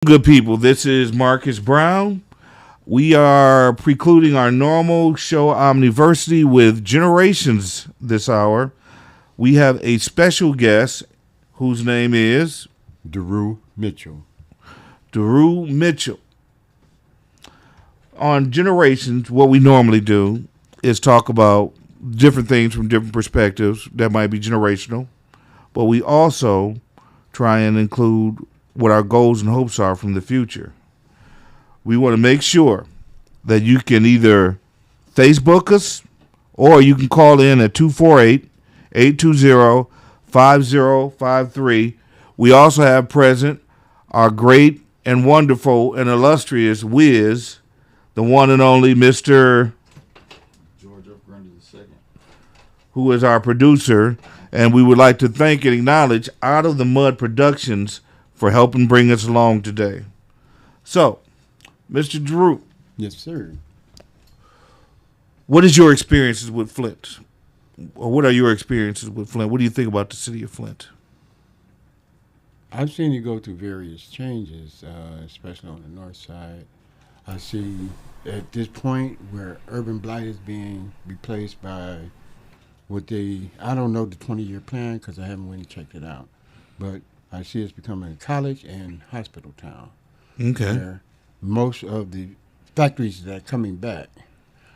Good people, this is Marcus Brown. We are precluding our normal show Omniversity with Generations this hour. We have a special guest whose name is Drew Mitchell. Drew Mitchell. On Generations, what we normally do is talk about different things from different perspectives that might be generational, but we also try and include what our goals and hopes are from the future. We want to make sure that you can either Facebook us or you can call in at 248-820-5053. We also have present our great and wonderful and illustrious Wiz, the one and only Mr. George F. Grundy II. Who is our producer, and we would like to thank and acknowledge Out of the Mud Productions for helping bring us along today. So, Mr. Drew. Yes, sir. What is your experiences with Flint? Or what are your experiences with Flint? What do you think about the city of Flint? I've seen it go through various changes, especially on the north side. I see at this point where urban blight is being replaced by I don't know the 20-year plan because I haven't went and checked it out, but I see it's becoming a college and hospital town. Okay. Where most of the factories that are coming back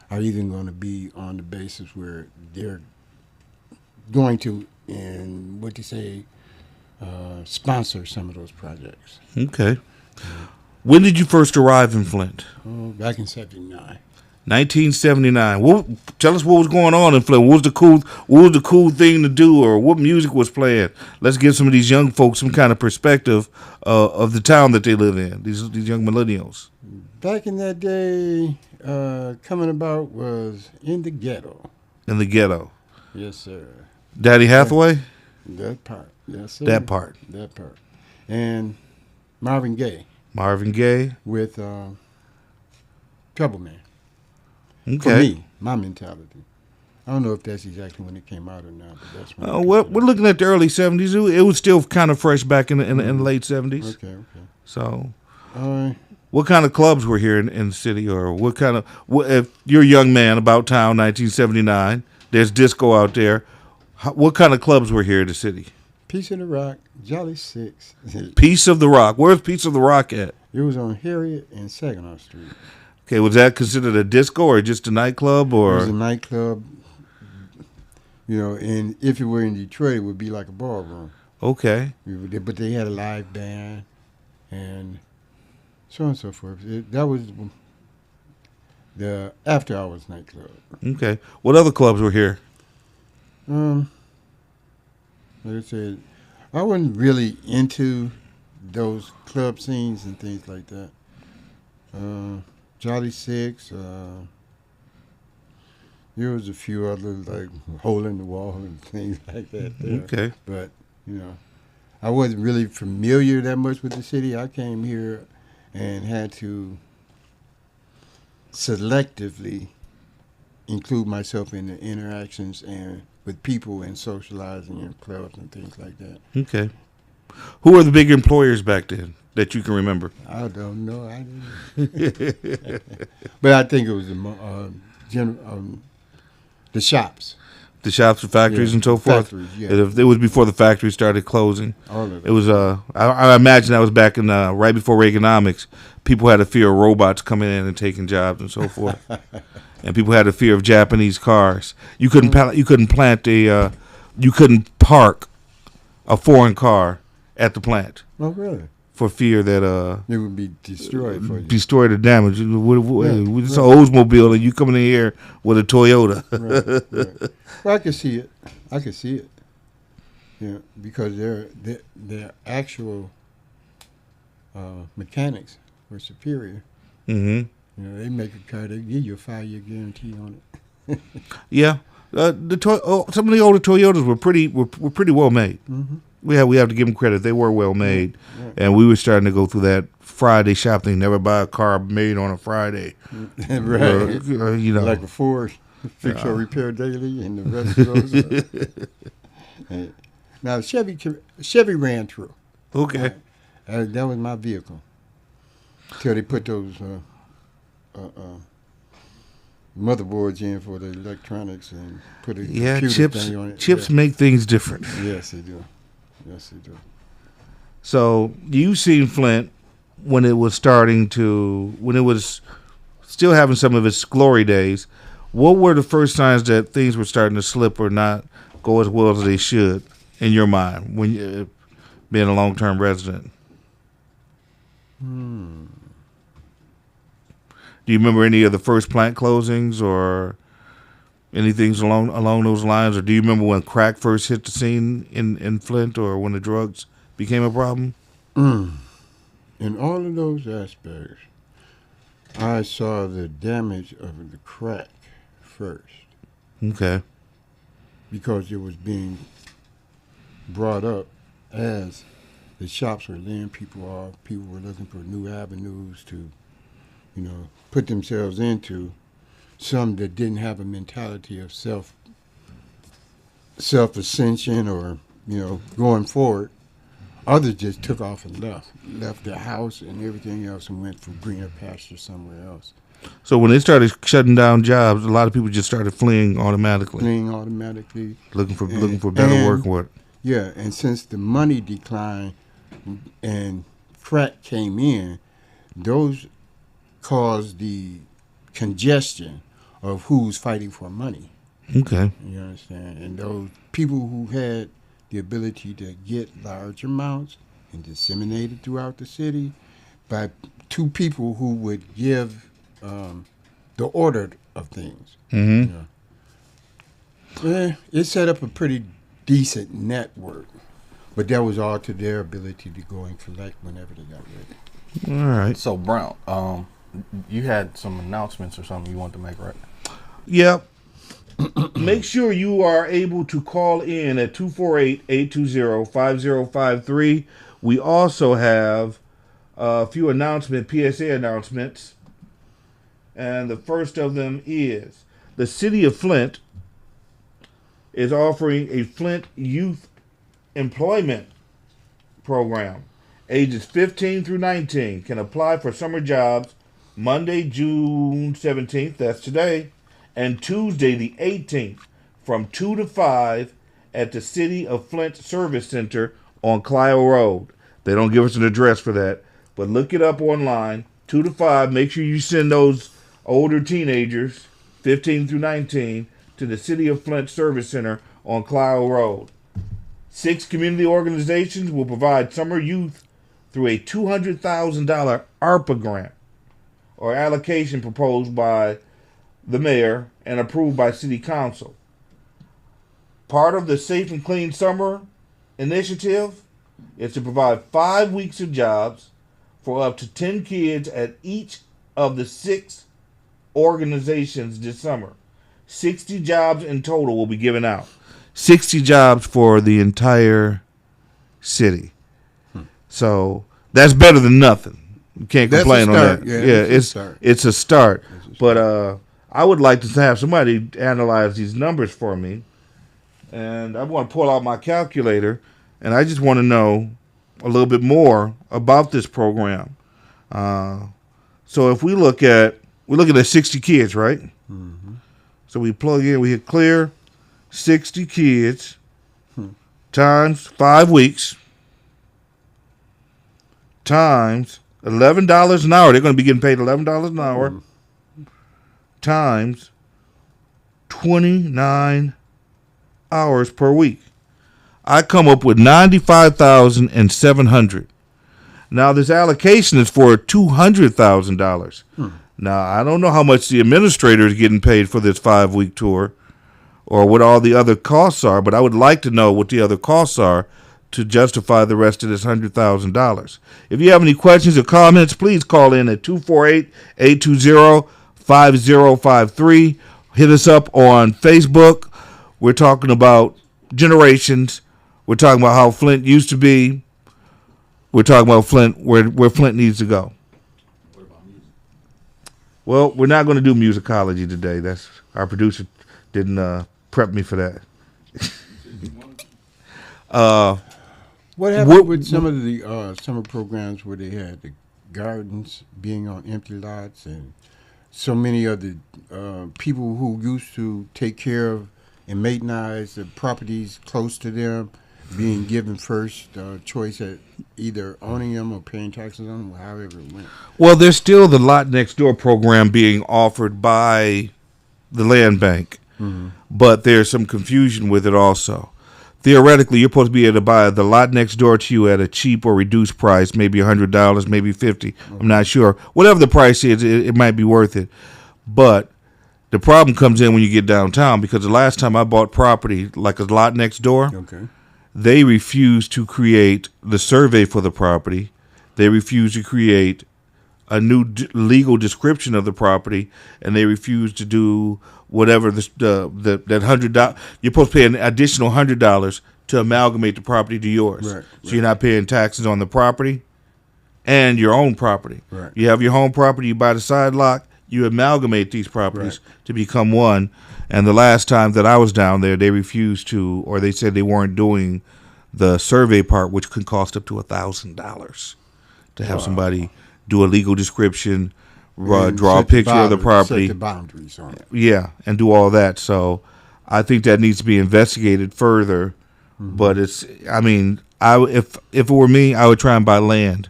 are either going to be on the basis where they're going to, sponsor some of those projects. Okay. When did you first arrive in Flint? Back in 79. 1979. Tell us what was going on in Flint. What was the cool thing to do, or what music was playing? Let's give some of these young folks some kind of perspective of the town that they live in. These young millennials. Back in that day, coming about was in the ghetto. In the ghetto. Yes, sir. Daddy Hathaway. That part. Yes, sir. That part. And Marvin Gaye. Marvin Gaye with Trouble Man. Okay. For me, my mentality. I don't know if that's exactly when it came out or not, but that's when we're looking at the early 70s. It was still kind of fresh back in the late 70s. Okay. So, what kind of clubs were here in the city, or if you're a young man about town, 1979, there's disco out there. What kind of clubs were here in the city? Piece of the Rock, Jolly Six. Piece of the Rock. Where's Piece of the Rock at? It was on Harriet and Saginaw Street. Okay, was that considered a disco or just a nightclub? Or? It was a nightclub, and if it were in Detroit, it would be like a ballroom. Okay. But they had a live band and so on and so forth. That was the after hours nightclub. Okay. What other clubs were here? Like I said, I wasn't really into those club scenes and things like that. Jolly Six. There was a few others like Hole in the Wall and things like that. There. Okay. But I wasn't really familiar that much with the city. I came here and had to selectively include myself in the interactions and with people and socializing in clubs and things like that. Okay. Who were the big employers back then that you can remember? I don't know. I didn't. But I think it was the shops. The shops, the factories, and so forth. Factories, yeah. It was before the factories started closing. All of it. It was. I imagine that was back in right before Reaganomics. People had a fear of robots coming in and taking jobs and so forth, and people had a fear of Japanese cars. You couldn't park a foreign car at the plant. Oh, really? For fear that it would be destroyed for you. Destroyed or damaged. It's an Oldsmobile, and you coming in here with a Toyota. Right. Well, I can see it. Yeah, because their actual mechanics were superior. Mm-hmm. They make a car. They give you a 5-year guarantee on it. Yeah, some of the older Toyotas were pretty well made. Mm-hmm. We have to give them credit. They were well made, Right. And we were starting to go through that Friday shop thing. Never buy a car made on a Friday, Right? Like a Ford, fix or repair daily, and the rest of those. Now Chevy ran through. Okay. That was my vehicle. till they put those motherboards in for the electronics and put a computer thing on it. Chips make things different. Yes, they do. Yes, they do. So you seen Flint when it was still having some of its glory days. What were the first signs that things were starting to slip or not go as well as they should in your mind when you being a long-term resident? Do you remember any of the first plant closings or anything along those lines? Or do you remember when crack first hit the scene in Flint or when the drugs became a problem? In all of those aspects, I saw the damage of the crack first. Okay. Because it was being brought up as the shops were laying people off. People were looking for new avenues to, put themselves into. Some that didn't have a mentality of self-ascension or, going forward. Others just took off and left their house and everything else and went for greener pasture somewhere else. So when they started shutting down jobs, a lot of people just started fleeing automatically. Looking for better work. What? Yeah, and since the money declined and crack came in, those caused the congestion of who's fighting for money. Okay. You understand? And those people who had the ability to get large amounts and disseminate it throughout the city by two people who would give the order of things. Mm-hmm. It set up a pretty decent network, but that was all to their ability to go and collect whenever they got ready. All right. So, Brown, you had some announcements or something you wanted to make, right? Yep. Make sure you are able to call in at 248-820-5053. We also have a few PSA announcements. And the first of them is the city of Flint is offering a Flint Youth Employment Program. Ages 15 through 19 can apply for summer jobs Monday, June 17th, that's today, and Tuesday the 18th from 2 to 5 at the City of Flint Service Center on Clio Road. They don't give us an address for that, but look it up online, 2 to 5. Make sure you send those older teenagers, 15 through 19, to the City of Flint Service Center on Clio Road. 6 community organizations will provide summer youth through a $200,000 ARPA grant or allocation proposed by the mayor and approved by City Council. Part of the Safe and Clean Summer initiative is to provide 5 weeks of jobs for up to 10 kids at each of the 6 organizations this summer. 60 jobs in total will be given out. 60 jobs for the entire city. So that's better than nothing. You can't complain on that. It's a start. But I would like to have somebody analyze these numbers for me. And I want to pull out my calculator, and I just want to know a little bit more about this program. So if we're looking at 60 kids, right? Mm-hmm. So we plug in, we hit clear, 60 kids times 5 weeks times $11 an hour. They're going to be getting paid $11 an hour times 29 hours per week. I come up with $95,700. Now this allocation is for $200,000. Now I don't know how much the administrator is getting paid for this 5-week tour, or what all the other costs are. But I would like to know what the other costs are to justify the rest of this $100,000. If you have any questions or comments, please call in at 248-820-5053. Hit us up on Facebook. We're talking about generations. We're talking about how Flint used to be. We're talking about Flint, where Flint needs to go. What about music? Well, we're not going to do musicology today. That's our producer didn't prep me for that. What happened with some of the summer programs where they had gardens being on empty lots, and so many of the people who used to take care of and maintenance the properties close to them being given first choice at either owning them or paying taxes on them, or however it went. Well, there's still the lot next door program being offered by the land bank, but there's some confusion with it also. Theoretically, you're supposed to be able to buy the lot next door to you at a cheap or reduced price, maybe $100, maybe $50. I'm not sure. Whatever the price is, it might be worth it. But the problem comes in when you get downtown, because the last time I bought property, like a lot next door, they refused to create the survey for the property. They refused to create a new legal description of the property, and they refused to do whatever that $100. You're supposed to pay an additional $100 to amalgamate the property to yours. Right, so you're not paying taxes on the property and your own property. Right. You have your home property, you buy the side lot, you amalgamate these properties to become one. And the last time that I was down there, they refused to, or they said they weren't doing the survey part, which could cost up to $1,000 to have somebody do a legal description, draw a picture of the property. Set the boundaries on it. Yeah, and do all that. So I think that needs to be investigated further. But if it were me, I would try and buy land.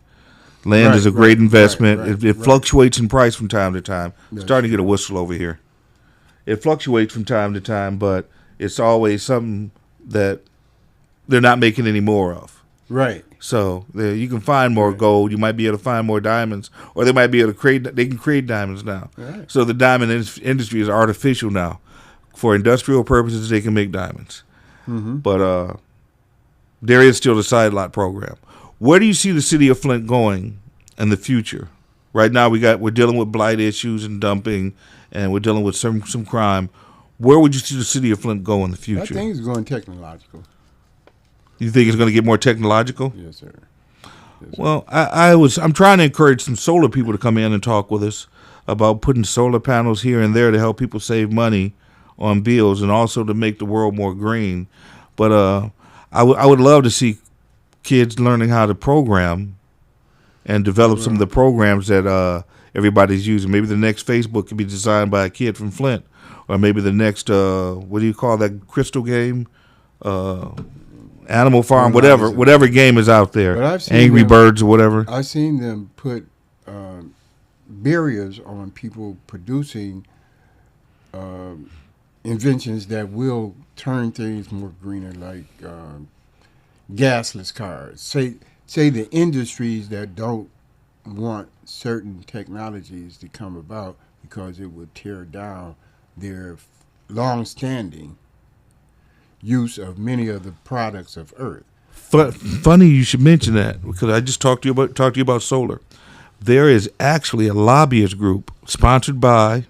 Land is a great investment. It fluctuates in price from time to time. Starting to get a whistle over here. It fluctuates from time to time, but it's always something that they're not making any more of. Right. So you can find more gold. You might be able to find more diamonds, or they might be able to create. They can create diamonds now. Right. So the diamond industry is artificial now. For industrial purposes, they can make diamonds. But there is still the side lot program. Where do you see the city of Flint going in the future? Right now, we're dealing with blight issues and dumping, and we're dealing with some crime. Where would you see the city of Flint go in the future? I think it's going technological. You think it's going to get more technological? Yes, sir. Well, I'm trying to encourage some solar people to come in and talk with us about putting solar panels here and there to help people save money on bills, and also to make the world more green. But I would love to see kids learning how to program and develop some of the programs that everybody's using. Maybe the next Facebook could be designed by a kid from Flint, or maybe the next what do you call that crystal game? Animal Farm, whatever game is out there, Angry Birds or whatever. I've seen them put barriers on people producing inventions that will turn things more greener, like gasless cars. Say the industries that don't want certain technologies to come about because it would tear down their long-standing use of many of the products of Earth. Funny you should mention that, because I just talked to you about solar. There is actually a lobbyist group sponsored by,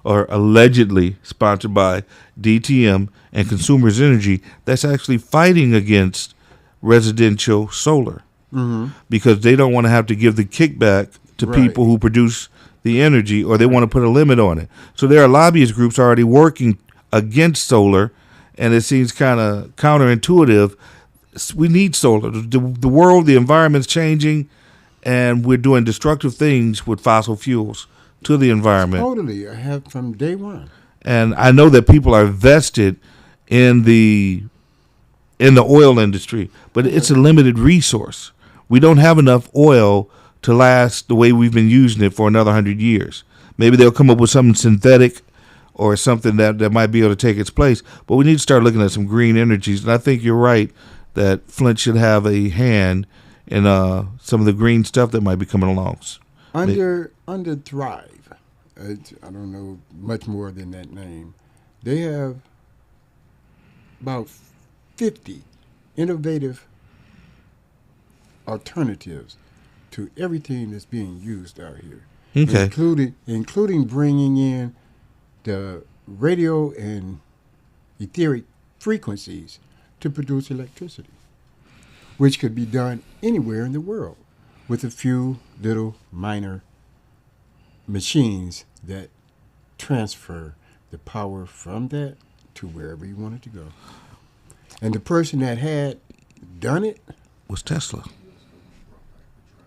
or allegedly sponsored by, DTM and Consumers Energy that's actually fighting against residential solar, because they don't want to have to give the kickback to people who produce the energy, or they want to put a limit on it. So there are lobbyist groups already working against solar. And it seems kind of counterintuitive. We need solar. The world, the environment's changing, and we're doing destructive things with fossil fuels to the environment. Totally. I have from day one. And I know that people are vested in the oil industry, but it's a limited resource. We don't have enough oil to last the way we've been using it for another 100 years. Maybe they'll come up with something synthetic or something that might be able to take its place. But we need to start looking at some green energies. And I think you're right that Flint should have a hand in some of the green stuff that might be coming along. Under Thrive, I don't know much more than that name, they have about 50 innovative alternatives to everything that's being used out here. Okay. Including bringing in the radio and etheric frequencies to produce electricity, which could be done anywhere in the world with a few little minor machines that transfer the power from that to wherever you want it to go. And the person that had done it was Tesla.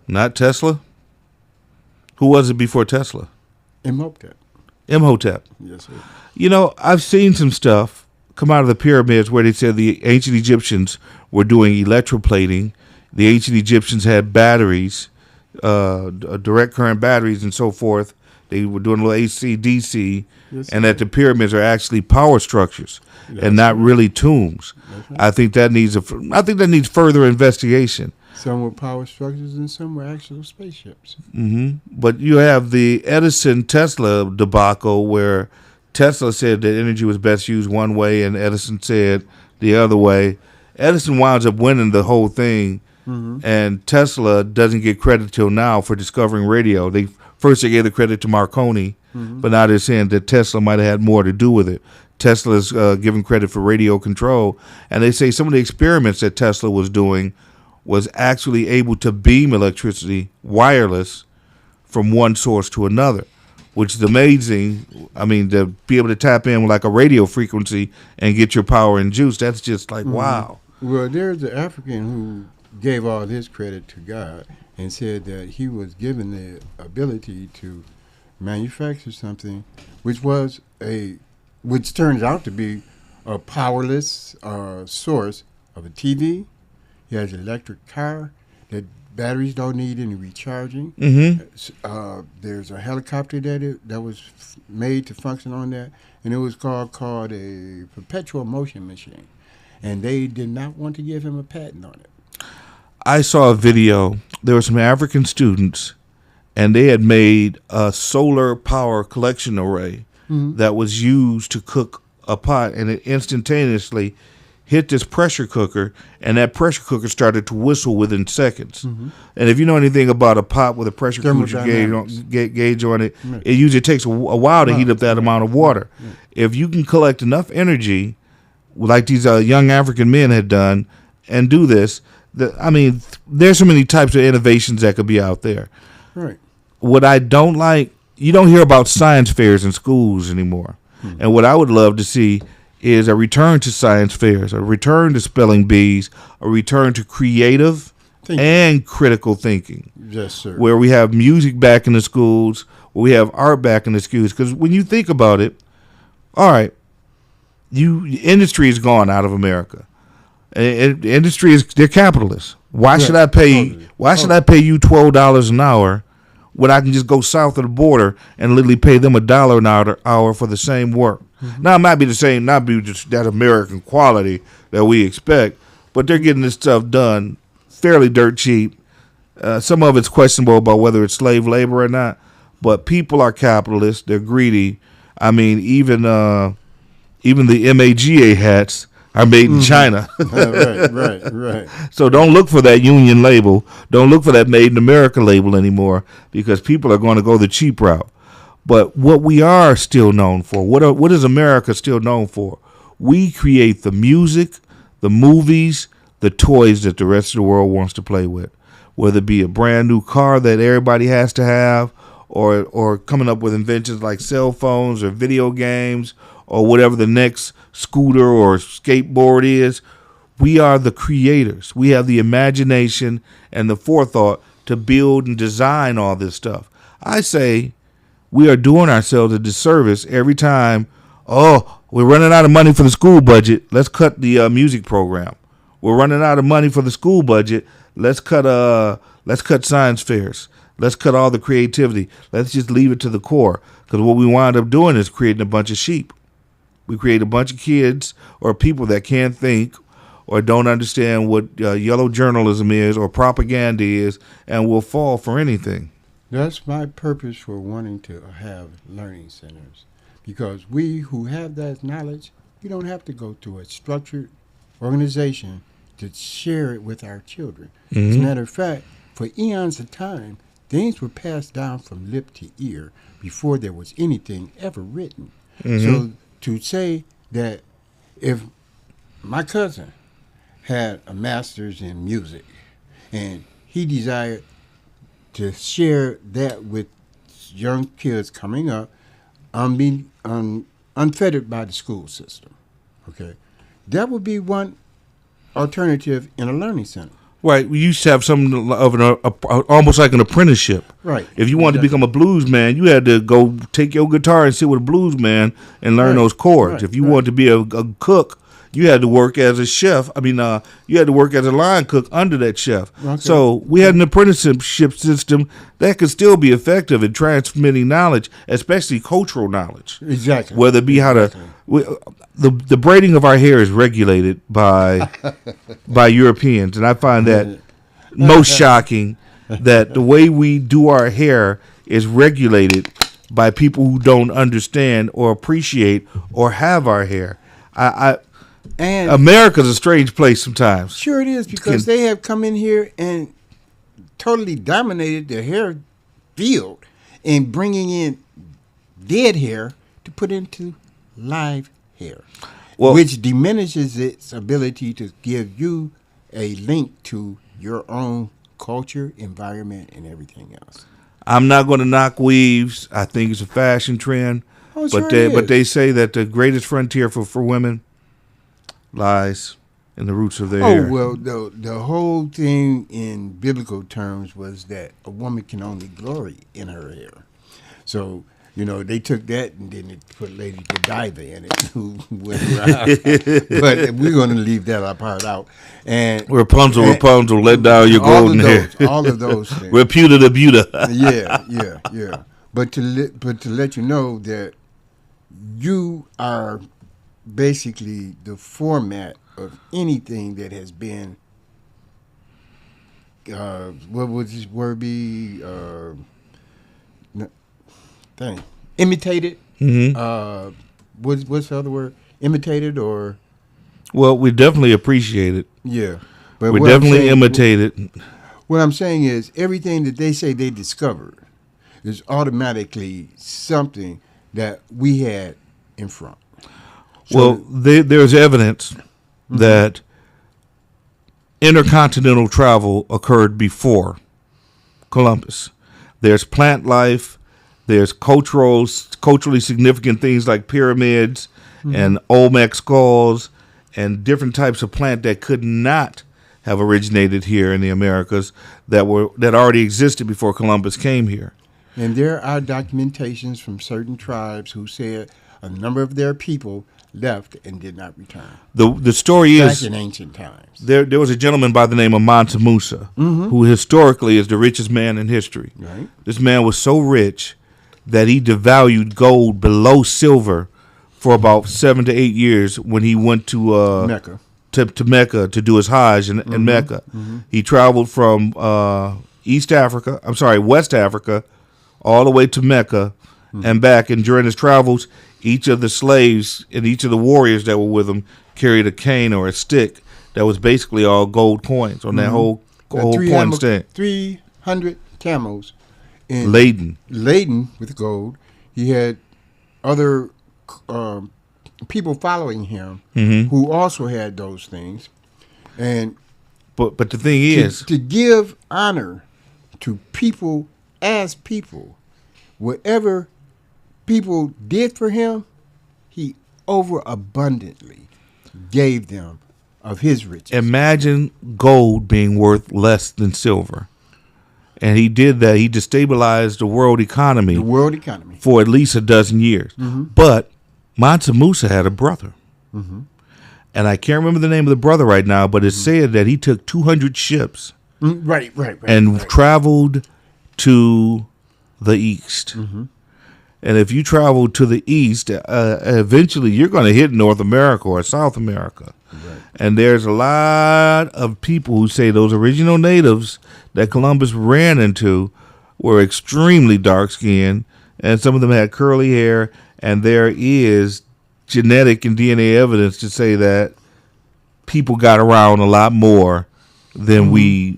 Not Tesla? Who was it before Tesla? Imhotep. Imhotep. Yes, sir. You know, I've seen some stuff come out of the pyramids where they said the ancient Egyptians were doing electroplating. The ancient Egyptians had batteries, direct current batteries and so forth. They were doing a little AC, DC, Yes, and sir. that the pyramids are actually power structures and not really tombs. Right. I think that needs further investigation. Some were power structures and some were actual spaceships. But you have the Edison Tesla debacle where Tesla said that energy was best used one way and Edison said the other way. Edison winds up winning the whole thing, and Tesla doesn't get credit till now for discovering radio. They gave the credit to Marconi, but now they're saying that Tesla might have had more to do with it. Tesla's given credit for radio control, and they say some of the experiments that Tesla was doing was actually able to beam electricity wireless from one source to another, which is amazing. I mean, to be able to tap in with like a radio frequency and get your power and juice, that's just like, wow. Well, there's the African who gave all his credit to God and said that he was given the ability to manufacture something which turns out to be a powerless source of a TV. He has an electric car that batteries don't need any recharging. There's a helicopter that was made to function on that, and it was called a perpetual motion machine. And they did not want to give him a patent on it. I saw a video. There were some African students, and they had made a solar power collection array that was used to cook a pot, and it instantaneously hit this pressure cooker, and that pressure cooker started to whistle within seconds. And if you know anything about a pot with a pressure cooker gauge on it, it usually takes a while to heat up that amount of water. If you can collect enough energy, like these young African men had done, and do this, there's so many types of innovations that could be out there. Right. What I don't like, you don't hear about science fairs in schools anymore. And what I would love to see is a return to science fairs, a return to spelling bees, a return to creative and critical thinking. Yes, sir. Where we have music back in the schools, where we have art back in the schools. Because when you think about it, all right, industry is gone out of America. Industry they're capitalists. Why should I pay you $12 an hour when I can just go south of the border and literally pay them $1 an hour for the same work? Now it might be the same, not be just that American quality that we expect, but they're getting this stuff done fairly dirt cheap. Some of it's questionable about whether it's slave labor or not, but people are capitalists. They're greedy. I mean, even the MAGA hats are made in China. Right. So don't look for that union label. Don't look for that Made in America label anymore, because people are going to go the cheap route. But what we are still known for, what is America still known for? We create the music, the movies, the toys that the rest of the world wants to play with, whether it be a brand new car that everybody has to have, or coming up with inventions like cell phones or video games or whatever the next scooter or skateboard is. We are the creators. We have the imagination and the forethought to build and design all this stuff. I say we are doing ourselves a disservice every time. Oh, we're running out of money for the school budget. Let's cut the music program. We're running out of money for the school budget. Let's cut science fairs. Let's cut all the creativity. Let's just leave it to the core. Because what we wind up doing is creating a bunch of sheep. We create a bunch of kids or people that can't think or don't understand what yellow journalism is or propaganda is, and will fall for anything. That's my purpose for wanting to have learning centers, because we who have that knowledge, we don't have to go to a structured organization to share it with our children. As a matter of fact, for eons of time, things were passed down from lip to ear before there was anything ever written. So to say that if my cousin had a master's in music and he desired to share that with young kids coming up, unfettered by the school system, okay, that would be one alternative in a learning center. Right. We used to have something of almost like an apprenticeship. Right. If you wanted to become a blues man, you had to go take your guitar and sit with a blues man and learn those chords. Right. If you wanted to be a cook, you had to work as a chef. You had to work as a line cook under that chef. Okay. So we had an apprenticeship system that could still be effective in transmitting knowledge, especially cultural knowledge. Exactly. Whether it be how to... The braiding of our hair is regulated by Europeans, and I find that most shocking that the way we do our hair is regulated by people who don't understand or appreciate or have our hair. And America's a strange place sometimes. Sure it is, because they have come in here and totally dominated the hair field in bringing in dead hair to put into live hair, which diminishes its ability to give you a link to your own culture, environment, and everything else. I'm not going to knock weaves. I think it's a fashion trend. Oh, but they say that the greatest frontier for women lies in the roots of their hair. Oh, well, the whole thing in biblical terms was that a woman can only glory in her hair. So, they took that and then they put Lady Godiva in it, who went around. But we're going to leave that part out. And Rapunzel, let down your golden hair. All of those things. Reputa the Buta. Yeah. But to let you know that you are basically the format of anything that has been, what would this word be? Imitated. Mm-hmm. What's the other word? Imitated or? Well, we definitely appreciate it. Yeah, but we definitely imitate it. What I'm saying is everything that they say they discovered is automatically something that we had in front. So, there's evidence that intercontinental travel occurred before Columbus. There's plant life. There's culturally significant things like pyramids and Olmec skulls and different types of plant that could not have originated here in the Americas that already existed before Columbus came here. And there are documentations from certain tribes who said a number of their people left and did not return. The story is back in ancient times. There was a gentleman by the name of Mansa Musa, who historically is the richest man in history. Right. This man was so rich that he devalued gold below silver for about 7 to 8 years when he went to Mecca. To Mecca to do his Hajj in Mecca. He traveled from West Africa, all the way to Mecca and back. And during his travels, each of the slaves and each of the warriors that were with him carried a cane or a stick that was basically all gold coins on that whole point stand. 300 camels. Laden with gold. He had other people following him who also had those things. And but the thing is, to give honor to people as people, whatever people did for him, he overabundantly gave them of his riches. Imagine gold being worth less than silver. And he did that. He destabilized the world economy. For at least a dozen years. But Mansa Musa had a brother. And I can't remember the name of the brother right now, but it's said that he took 200 ships. Right. And traveled to the east. And if you travel to the east, eventually you're going to hit North America or South America. Right. And there's a lot of people who say those original natives that Columbus ran into were extremely dark-skinned, and some of them had curly hair, and there is genetic and DNA evidence to say that people got around a lot more than we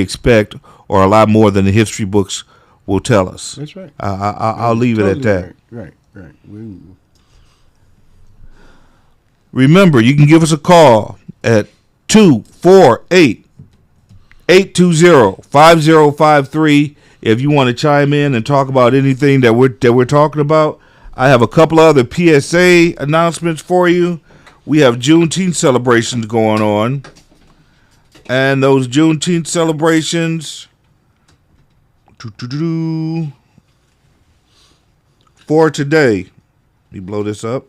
expect, or a lot more than the history books will tell us. That's right. I'll leave it at that. Right. Remember, you can give us a call at 248-820-5053 if you want to chime in and talk about anything that we're talking about. I have a couple other PSA announcements for you. We have Juneteenth celebrations going on. And those Juneteenth celebrations for today. Let me blow this up.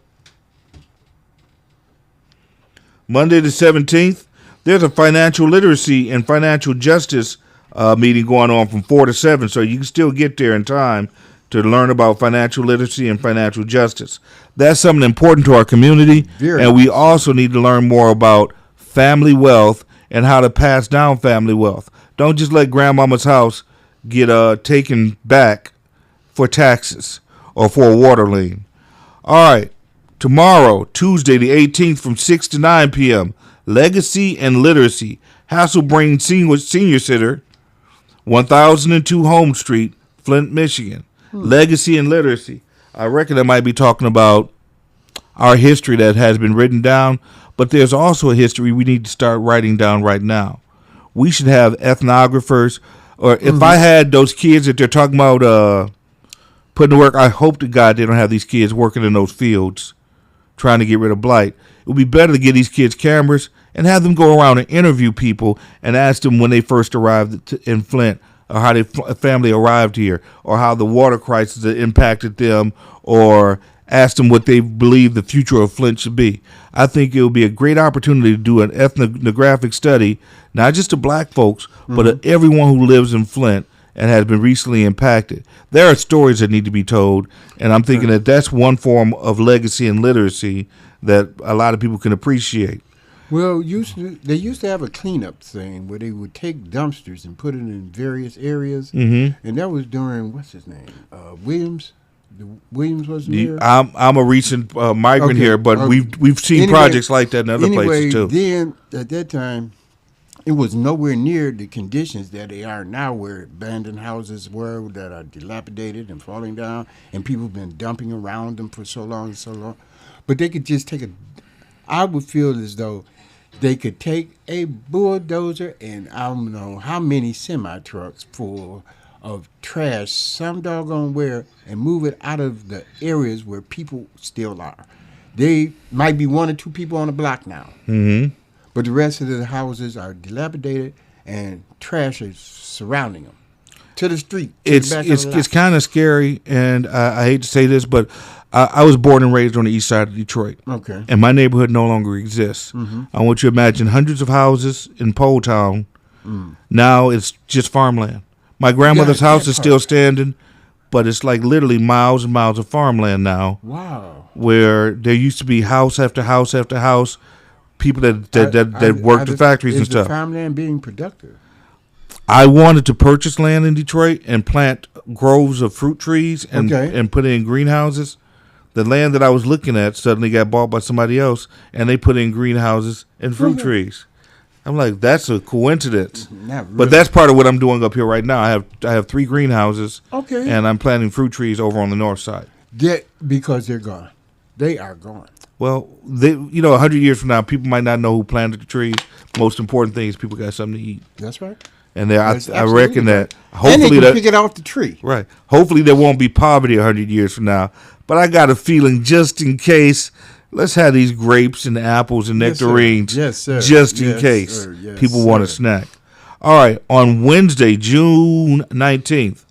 Monday the 17th, there's a financial literacy and financial justice meeting going on from 4 to 7, so you can still get there in time to learn about financial literacy and financial justice. That's something important to our community, and we also need to learn more about family wealth and how to pass down family wealth. Don't just let grandmama's house get taken back for taxes or for a water lien. All right, tomorrow, Tuesday the 18th from 6 to 9 p.m., Legacy and Literacy, Hasselbrain Senior Center, 1002 Home Street, Flint, Michigan. Legacy and Literacy. I reckon I might be talking about our history that has been written down, but there's also a history we need to start writing down right now. We should have ethnographers, or if I had those kids that they're talking about putting to work, I hope to God they don't have these kids working in those fields trying to get rid of blight. It would be better to get these kids cameras and have them go around and interview people and ask them when they first arrived in Flint, or how their family arrived here, or how the water crisis impacted them, or ask them what they believe the future of Flint should be. I think it would be a great opportunity to do an ethnographic study, not just of black folks, but of everyone who lives in Flint and has been recently impacted. There are stories that need to be told, and I'm thinking that that's one form of legacy and literacy that a lot of people can appreciate. Well, they used to have a cleanup thing where they would take dumpsters and put it in various areas, and that was during, what's his name, Williams. Williams wasn't here. I'm a recent migrant here, but we've seen projects like that in other places too. Then at that time, it was nowhere near the conditions that they are now, where abandoned houses were that are dilapidated and falling down, and people have been dumping around them for so long and so long. But they could just take I would feel as though they could take a bulldozer and I don't know how many semi-trucks full of trash, some doggone where, and move it out of the areas where people still are. They might be one or two people on the block now, but the rest of the houses are dilapidated and trash is surrounding them to the street. It's kind of scary, and I hate to say this, but I was born and raised on the east side of Detroit. Okay. And my neighborhood no longer exists. I want you to imagine hundreds of houses in Pole Town. Now it's just farmland. My grandmother's house is still standing, but it's like literally miles and miles of farmland now. Wow. Where there used to be house after house after house, people that worked the factories and stuff. Is the farmland being productive? I wanted to purchase land in Detroit and plant groves of fruit trees and put in greenhouses. The land that I was looking at suddenly got bought by somebody else, and they put in greenhouses and fruit trees. I'm like, that's a coincidence. Not really. But that's part of what I'm doing up here right now. I have 3 greenhouses, and I'm planting fruit trees over on the north side. Because they're gone. They are gone. Well, 100 years from now, people might not know who planted the trees. Most important thing is people got something to eat. That's right. And I reckon that hopefully and they can pick it off the tree. Right. Hopefully there won't be poverty 100 years from now. But I got a feeling, just in case, let's have these grapes and apples and nectarines. Yes, sir. Just in case people want a snack. All right. On Wednesday, June 19th,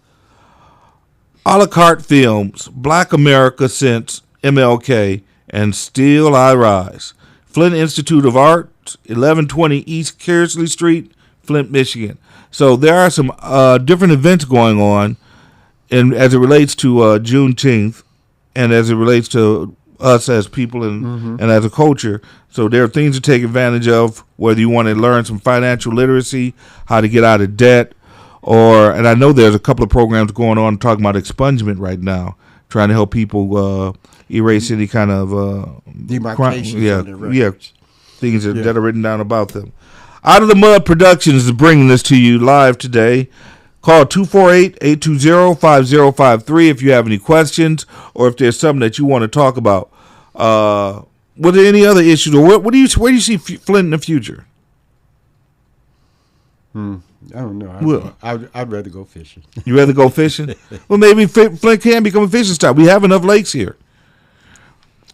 a la carte films, Black America Since MLK and Still I Rise. Flint Institute of Art, 1120 East Kearsley Street, Flint, Michigan. So there are some different events going on, and as it relates to Juneteenth, and as it relates to us as people and as a culture. So there are things to take advantage of, whether you want to learn some financial literacy, how to get out of debt, and I know there's a couple of programs going on talking about expungement right now, trying to help people erase any kind of demarcations, things that are written down about them. Out of the Mud Productions is bringing this to you live today. Call 248-820-5053 if you have any questions or if there's something that you want to talk about. Were there any other issues, or where do you see Flint in the future? I don't know. I'd rather go fishing. You rather go fishing? Well, maybe Flint can become a fishing stop. We have enough lakes here.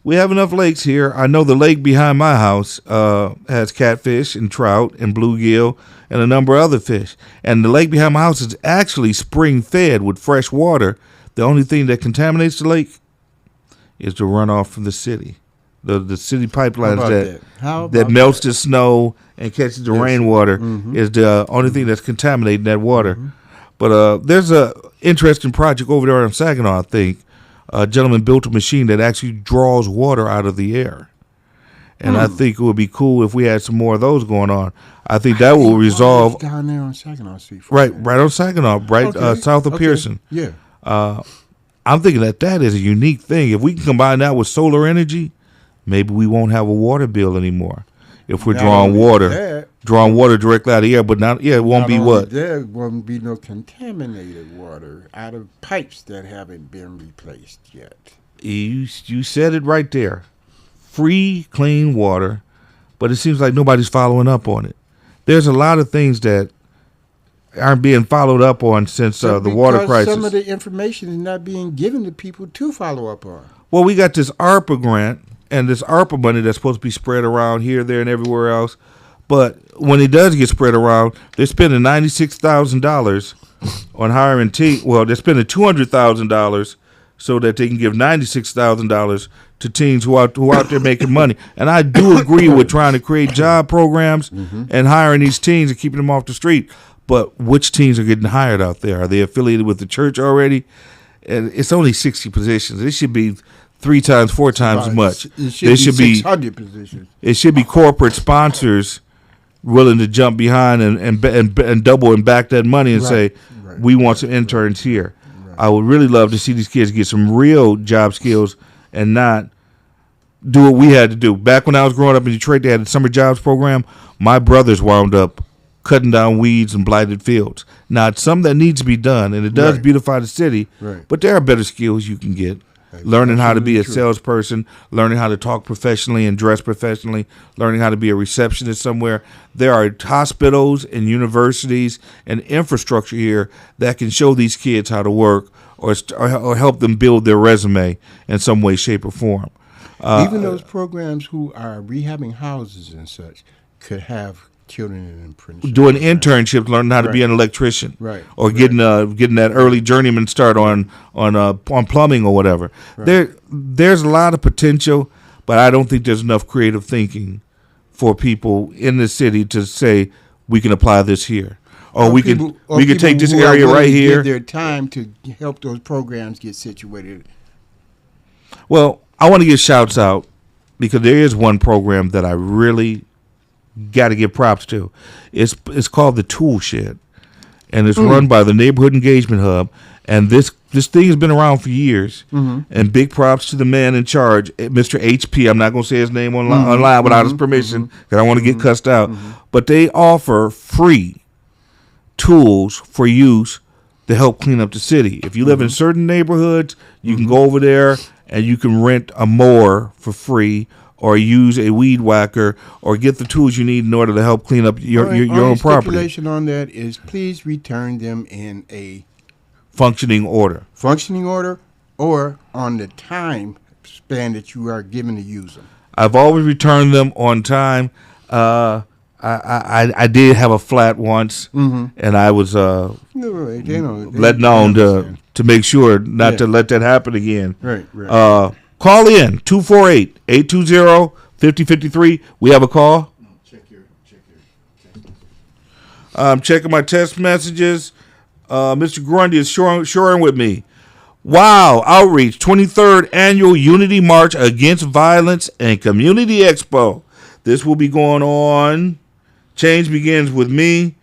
We have enough lakes here. I know the lake behind my house has catfish and trout and bluegill and a number of other fish. And the lake behind my house is actually spring fed with fresh water. The only thing that contaminates the lake is the runoff from the city. The city pipelines that melts the snow and catches the rainwater is the only thing that's contaminating that water. But there's a interesting project over there in Saginaw, I think. A gentleman built a machine that actually draws water out of the air. And I think it would be cool if we had some more of those going on. I think that will resolve. Down there on Saginaw Street. Right on Saginaw, south of Pearson. Yeah. I'm thinking that is a unique thing. If we can combine that with solar energy, maybe we won't have a water bill anymore. If we're drawing water directly out of the air, but it won't be what? There won't be no contaminated water out of pipes that haven't been replaced yet. You said it right there. Free, clean water, but it seems like nobody's following up on it. There's a lot of things that aren't being followed up on since the water crisis. Some of the information is not being given to people to follow up on. Well, we got this ARPA grant and this ARPA money that's supposed to be spread around here, there, and everywhere else. But when it does get spread around, they're spending $96,000 on hiring teams. Well, they're spending $200,000 so that they can give $96,000 to teens who out there making money. And I do agree with trying to create job programs and hiring these teens and keeping them off the street. But which teens are getting hired out there? Are they affiliated with the church already? And it's only 60 positions. It should be 3 times, 4 times as much. It should be 600 positions. It should be corporate sponsors willing to jump behind and double and back that money and say, we want some interns here. Right. I would really love to see these kids get some real job skills and not do what we had to do. Back when I was growing up in Detroit, they had a summer jobs program. My brothers wound up cutting down weeds and blighted fields. Now, it's something that needs to be done, and it does beautify the city, but there are better skills you can get. Learning how to be a salesperson, learning how to talk professionally and dress professionally, learning how to be a receptionist somewhere. There are hospitals and universities and infrastructure here that can show these kids how to work or help them build their resume in some way, shape, or form. Even those programs who are rehabbing houses and such could have children in apprenticeship. Doing internships, learning how to be an electrician, or getting that early journeyman start on plumbing or whatever. There's a lot of potential, but I don't think there's enough creative thinking for people in the city to say we can apply this here, or we can take this area right here. Give their time to help those programs get situated. Well, I want to give shouts out because there is one program that I really got to give props to. It's called the Tool Shed, and it's run by the Neighborhood Engagement Hub. And this thing has been around for years. And big props to the man in charge, Mr. HP. I'm not going to say his name online without his permission because I want to get cussed out. But they offer free tools for use to help clean up the city. If you live in certain neighborhoods, you can go over there and you can rent a mower for free, or use a weed whacker, or get the tools you need in order to help clean up your own property. The stipulation on that is please return them in a functioning order, or on the time span that you are given to use them. I've always returned them on time. I did have a flat once, and I was let known to make sure not to let that happen again. Right. Call in 248-820-5053. We have a call. Check your text messages. I'm checking my text messages. Mr. Grundy is sharing with me. Wow, Outreach, 23rd Annual Unity March Against Violence and Community Expo. This will be going on. Change begins with me.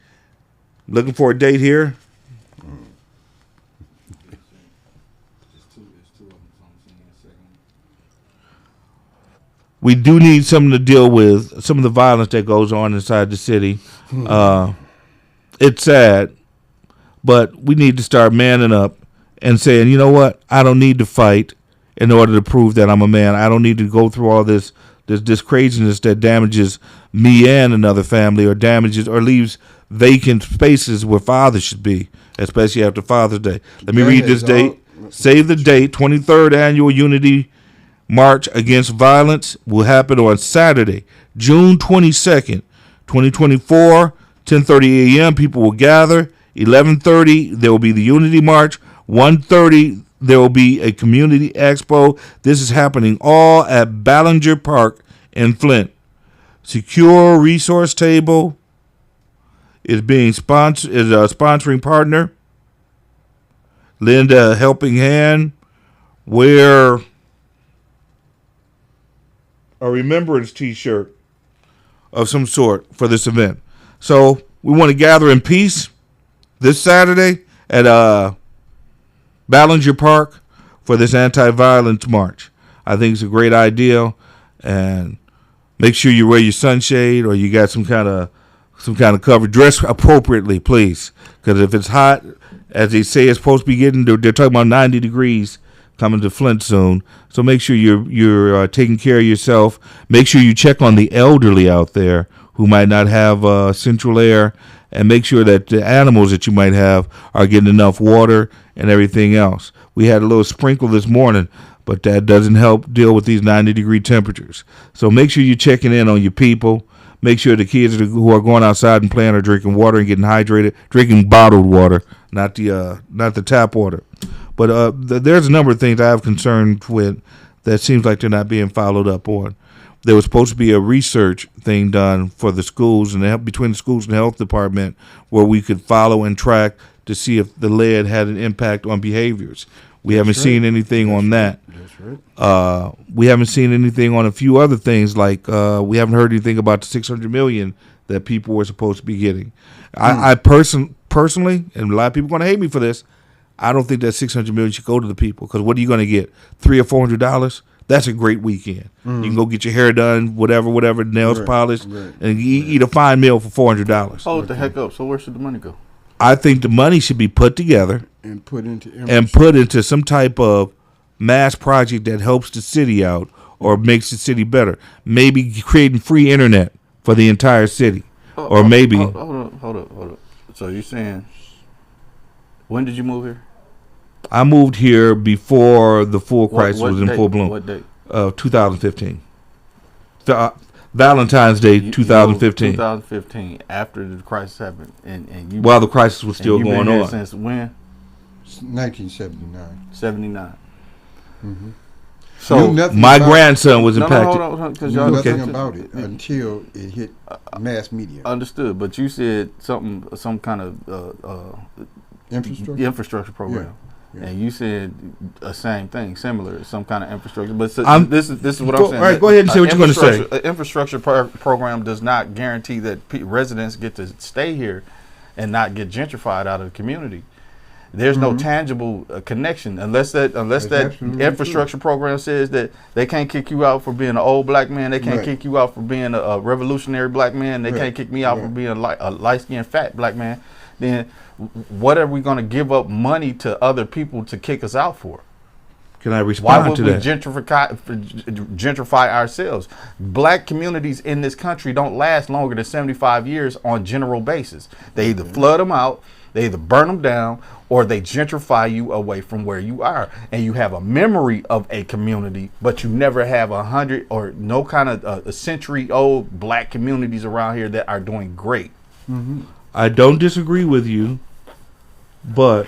Looking for a date here. We do need something to deal with some of the violence that goes on inside the city. It's sad, but we need to start manning up and saying, you know what? I don't need to fight in order to prove that I'm a man. I don't need to go through all this craziness that damages me and another family, or damages or leaves vacant spaces where fathers should be, especially after Father's Day. Let me read this date. Save the date, 23rd Annual Unity March Against Violence will happen on Saturday, June 22nd, 2024, 10:30 a.m. People will gather. 11:30, there will be the Unity March. 1:30, there will be a community expo. This is happening all at Ballinger Park in Flint. Secure Resource Table is being is a sponsoring partner. Lend a helping hand. Wear a remembrance T-shirt of some sort for this event. So we want to gather in peace this Saturday at Ballinger Park for this anti-violence march. I think it's a great idea, and make sure you wear your sunshade or you got some kind of cover. Dress appropriately, please, because if it's hot, as they say it's supposed to be getting, they're talking about 90 degrees coming to Flint soon. So make sure you're taking care of yourself. Make sure you check on the elderly out there who might not have central air, and make sure that the animals that you might have are getting enough water and everything else. We had a little sprinkle this morning, but that doesn't help deal with these 90-degree temperatures. So make sure you're checking in on your people. Make sure the kids who are going outside and playing are drinking water and getting hydrated, drinking bottled water, not the tap water. But there's a number of things I have concerns with that seems like they're not being followed up on. There was supposed to be a research thing done for the schools and between the schools and the health department where we could follow and track to see if the lead had an impact on behaviors. We haven't seen anything on that. That's right. We haven't seen anything on a few other things, like we haven't heard anything about the $600 million that people were supposed to be getting. I personally, and a lot of people are going to hate me for this, I don't think that $600 million should go to the people, because what are you going to get? $300 or $400? That's a great weekend. You can go get your hair done, whatever, nails polished, and eat a fine meal for $400. Hold the heck up. So where should the money go? I think the money should be put together And put into some type of mass project that helps the city out or makes the city better. Maybe creating free internet for the entire city, or maybe. Hold up. So you're saying, when did you move here? I moved here before the full crisis was in full bloom. What date? 2015. Valentine's Day, 2015. 2015, after the crisis happened, and you. While the crisis was still going been here on. Since when? 1979. 79. Mm-hmm. So my grandson was impacted. Hold on, because y'all nothing about it until it hit mass media. Understood, but you said some kind of infrastructure program. Yeah. And you said the same thing, similar, some kind of infrastructure. But this is what I'm saying. All right, go ahead and say what you're going to say. An infrastructure program does not guarantee that residents get to stay here and not get gentrified out of the community. There's no tangible connection unless that infrastructure program says that they can't kick you out for being an old black man. They can't kick you out for being a revolutionary black man. They can't kick me out for being a light-skinned fat black man. Then what are we going to give up money to other people to kick us out for? Can I respond to that? Why would we gentrify ourselves? Black communities in this country don't last longer than 75 years on general basis. They either flood them out, they either burn them down, or they gentrify you away from where you are. And you have a memory of a community, but you never have 100 or no kind of a century-old black communities around here that are doing great. Mm-hmm. I don't disagree with you, but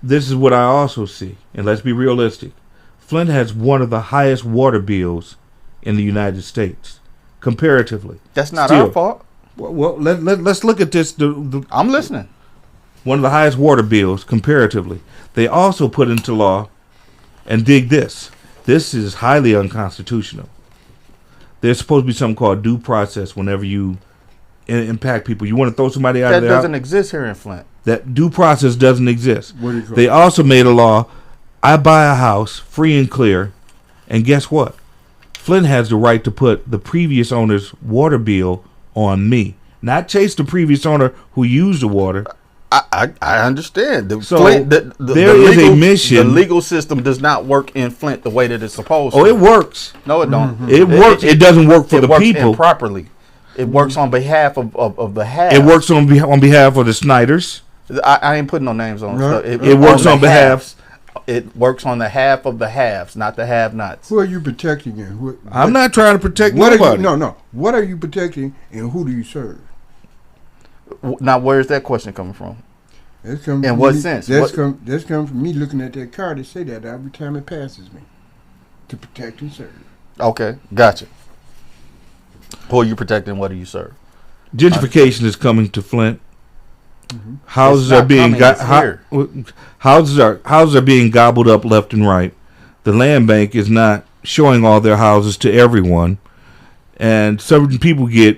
this is what I also see. And let's be realistic. Flint has one of the highest water bills in the United States, comparatively. That's not our fault. Well, let's look at this. I'm listening. One of the highest water bills, comparatively. They also put into law, and dig this. This is highly unconstitutional. There's supposed to be something called due process whenever you impact people. You want to throw somebody out of there? That doesn't exist here in Flint. That due process doesn't exist. What do you call They also made a law. I buy a house free and clear, and guess what? Flint has the right to put the previous owner's water bill on me, not chase the previous owner who used the water. I understand. There is a mission. The legal system does not work in Flint the way that it's supposed to. Oh, it works. No, it don't. Mm-hmm. It works. It doesn't work for the people. It works improperly. It works on behalf of the half. It works on behalf of the Snyders. I ain't putting no names on No. it. It works on behalf. it works on the half of the halves, not the have-nots. Who are you protecting and I'm not trying to protect what nobody. No. What are you protecting and who do you serve? Now, where's that question coming from? That's come In from what me- sense? That's come from me looking at that card to say that every time it passes me. To protect and serve. Okay, gotcha. Who are you protecting? What do you serve? Gentrification is coming to Flint. Mm-hmm. Houses It's are not being coming, it's here. houses are being gobbled up left and right. The land bank is not showing all their houses to everyone, and certain people get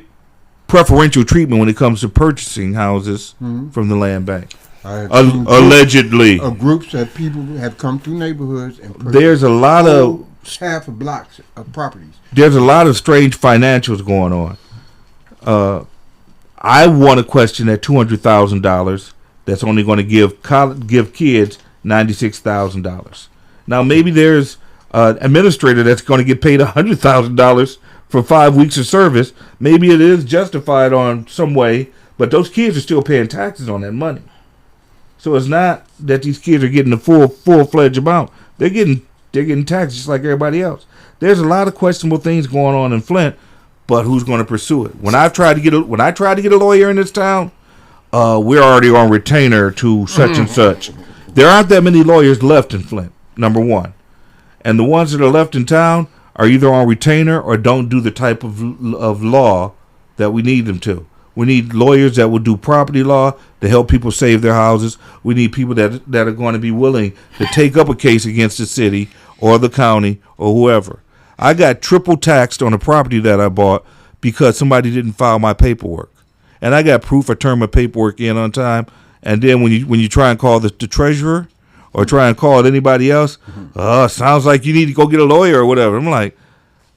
preferential treatment when it comes to purchasing houses from the land bank. Allegedly, Groups that people have come through neighborhoods and there's a lot of half of blocks of properties. there's a lot of strange financials going on. I want to question that $200,000 that's only going to give kids $96,000. Now maybe there's an administrator that's going to get paid $100,000 for 5 weeks of service. Maybe it is justified on some way, but those kids are still paying taxes on that money. So it's not that these kids are getting the full-fledged amount. They're getting taxed just like everybody else. There's a lot of questionable things going on in Flint, but who's going to pursue it? When I tried to get a lawyer in this town, we're already on retainer to such and such. There aren't that many lawyers left in Flint, number one. And the ones that are left in town are either on retainer or don't do the type of law that we need them to. We need lawyers that will do property law to help people save their houses. We need people that are going to be willing to take up a case against the city or the county or whoever. I got triple taxed on a property that I bought because somebody didn't file my paperwork. And I got proof I turned my paperwork in on time. And then when you try and call the treasurer or try and call anybody else, sounds like you need to go get a lawyer or whatever. I'm like,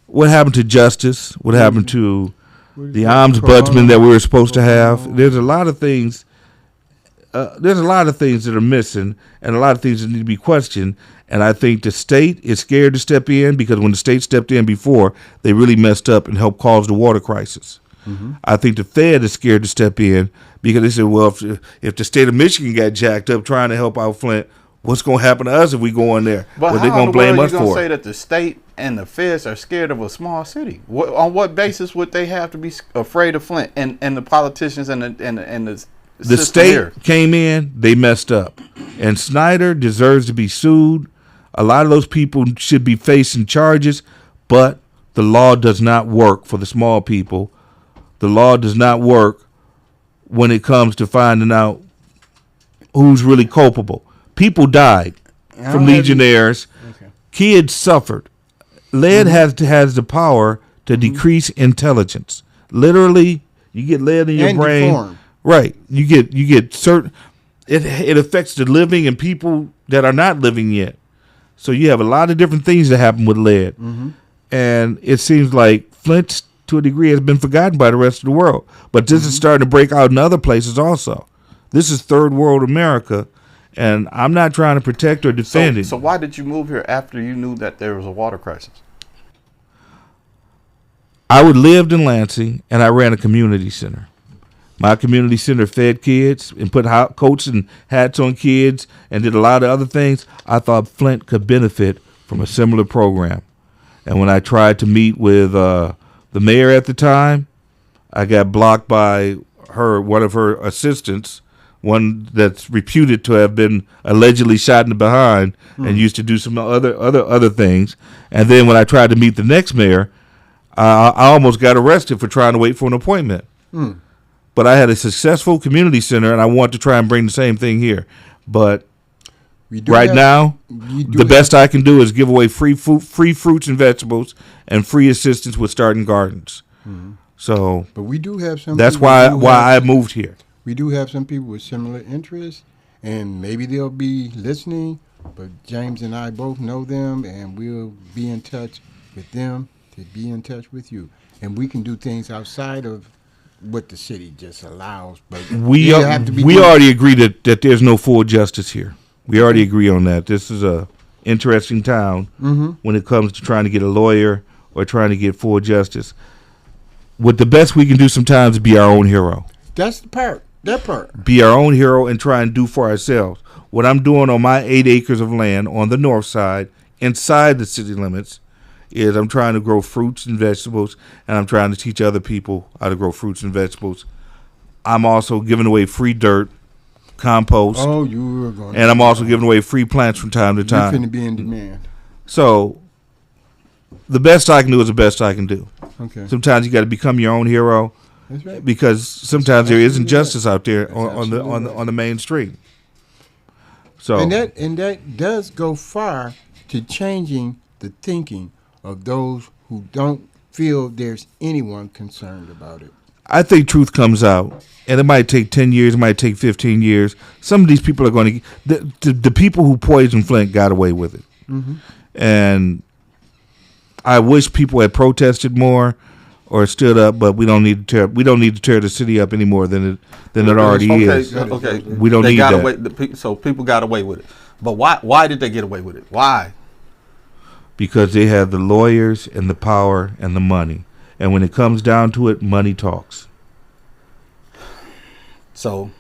what happened to justice? What happened to the ombudsman that we were supposed to have? There's a lot of things. There's a lot of things that are missing and a lot of things that need to be questioned. And I think the state is scared to step in because when the state stepped in before, they really messed up and helped cause the water crisis. I think the Fed is scared to step in because they said, well, if the state of Michigan got jacked up trying to help out Flint, what's going to happen to us if we go in there? But well, how they're going to blame us are you going to for say it. that the state and the feds are scared of a small city? On what basis would they have to be afraid of Flint and the politicians and the state here? Came in, they messed up. And Snyder deserves to be sued. A lot of those people should be facing charges, but the law does not work for the small people. The law does not work when it comes to finding out who's really culpable. People died from Legionnaires. Okay. Kids suffered. Lead has the power to decrease intelligence. Literally, you get lead in your And brain. deform. Right. You get certain. It affects the living and people that are not living yet. So you have a lot of different things that happen with lead, and it seems like Flint, to a degree, has been forgotten by the rest of the world. But this is starting to break out in other places also. This is third world America, and I'm not trying to protect or defend it. So why did you move here after you knew that there was a water crisis? I lived in Lansing, and I ran a community center. My community center fed kids and put coats and hats on kids and did a lot of other things. I thought Flint could benefit from a similar program. And when I tried to meet with the mayor at the time, I got blocked by one of her assistants, one that's reputed to have been allegedly shot in the behind and used to do some other things. And then when I tried to meet the next mayor, I almost got arrested for trying to wait for an appointment. But I had a successful community center, and I want to try and bring the same thing here. But right now, the best I can do is give away free fruits and vegetables and free assistance with starting gardens. So, but we do have some. That's why I moved here. We do have some people with similar interests, and maybe they'll be listening. But James and I both know them, and we'll be in touch with them to be in touch with you, and we can do things outside of what the city just allows. But we already agree that there's no full justice here. We already agree on that. This is a interesting town when it comes to trying to get a lawyer or trying to get full justice. What the best we can do sometimes is be our own hero. That's the part. That part. Be our own hero and try and do for ourselves. What I'm doing on my 8 acres of land on the north side, inside the city limits, is I'm trying to grow fruits and vegetables, and I'm trying to teach other people how to grow fruits and vegetables. I'm also giving away free dirt, compost, Oh, you were going. and I'm also giving away free plants from time to You're time. finna be in demand. So the best I can do is the best I can do. Okay, Sometimes you got to become your own hero, that's right. because sometimes there isn't absolutely justice out there That's on the absolutely on the main street. So And that does go far to changing the thinking of those who don't feel there's anyone concerned about it. I think truth comes out, and it might take 10 years, it might take 15 years. Some of these people are going to the people who poisoned Flint got away with it, and I wish people had protested more or stood up, but we don't need to tear the city up any more than it already is. Okay. We don't They need got that. away. So people got away with it. But why did they get away with it? Why? Because they have the lawyers and the power and the money. And when it comes down to it, money talks. So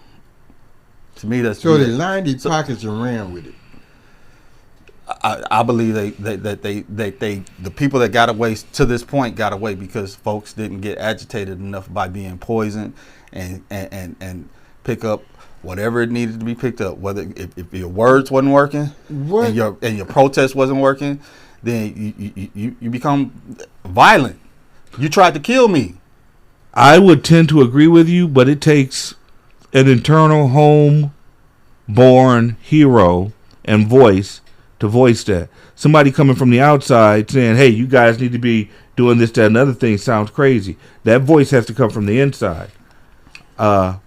to me, that's So they lined their pockets and ran with it. I believe the people that got away to this point got away because folks didn't get agitated enough by being poisoned and pick up whatever it needed to be picked up. Whether if your words wasn't working What? and your protest wasn't working, then you become violent. You tried to kill me. I would tend to agree with you, but it takes an internal home-born hero and voice to voice that. Somebody coming from the outside saying, hey, you guys need to be doing this, that, and other thing sounds crazy. That voice has to come from the inside. I'm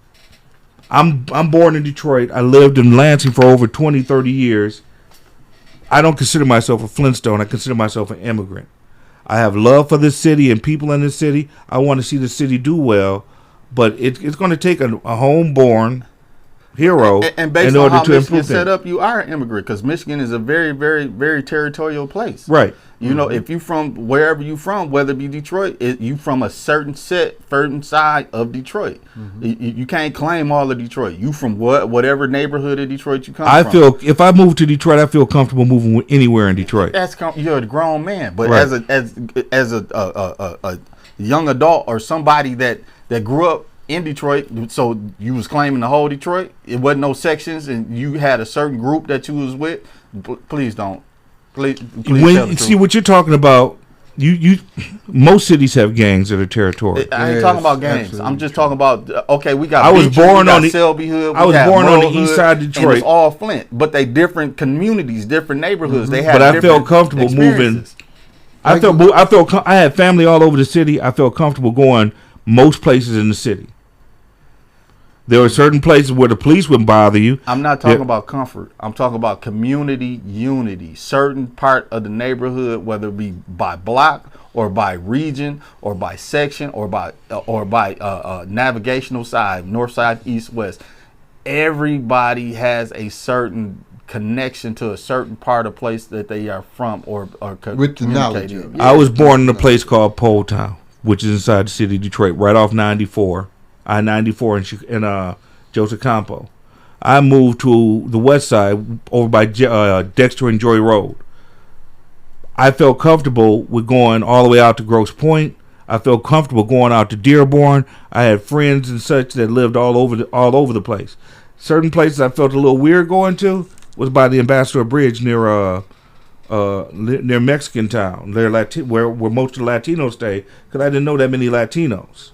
born in Detroit. I lived in Lansing for over 20, 30 years. I don't consider myself a Flintstone. I consider myself an immigrant. I have love for this city and people in this city. I want to see the city do well, but it's going to take a homeborn hero And based in on order how to Michigan improve set things. up, you are an immigrant because Michigan is a very, very, very territorial place. Right. You know, if you from wherever you from, whether it be Detroit, you from a certain side of Detroit. You can't claim all of Detroit. You from whatever neighborhood of Detroit you come I from. feel if I move to Detroit, I feel comfortable moving anywhere in Detroit. You're a grown man, but Right. as a young adult or somebody that grew up in Detroit, so you was claiming the whole Detroit. It wasn't no sections, and you had a certain group that you was with. Please don't. Please tell the When see truth. what you're talking about, you most cities have gangs that are territorial. I ain't Yes, talking about gangs. absolutely I'm just talking about okay. We got. I was Beecher, born we got on the- Selby Hood. I we was got born on the Merle east Hood, side of and Detroit. it's all Flint, but they different communities, different neighborhoods. They have. But I different felt comfortable moving. experiences. I had family all over the city. I felt comfortable going most places in the city. There were certain places where the police wouldn't bother you. I'm not talking Yeah. about comfort. I'm talking about community unity. Certain part of the neighborhood, whether it be by block or by region or by section or by navigational side, north, side, east, west. Everybody has a certain connection to a certain part of place that they are from or With the knowledge communicating. of it. I was born in a place called Pole Town, which is inside the city of Detroit, right off 94, I-94 in Joseph Campo. I moved to the west side over by Dexter and Joy Road. I felt comfortable with going all the way out to Grosse Pointe. I felt comfortable going out to Dearborn. I had friends and such that lived all over the place. Certain places I felt a little weird going to was by the Ambassador Bridge near Mexican Town, where most of the Latinos stay, because I didn't know that many Latinos.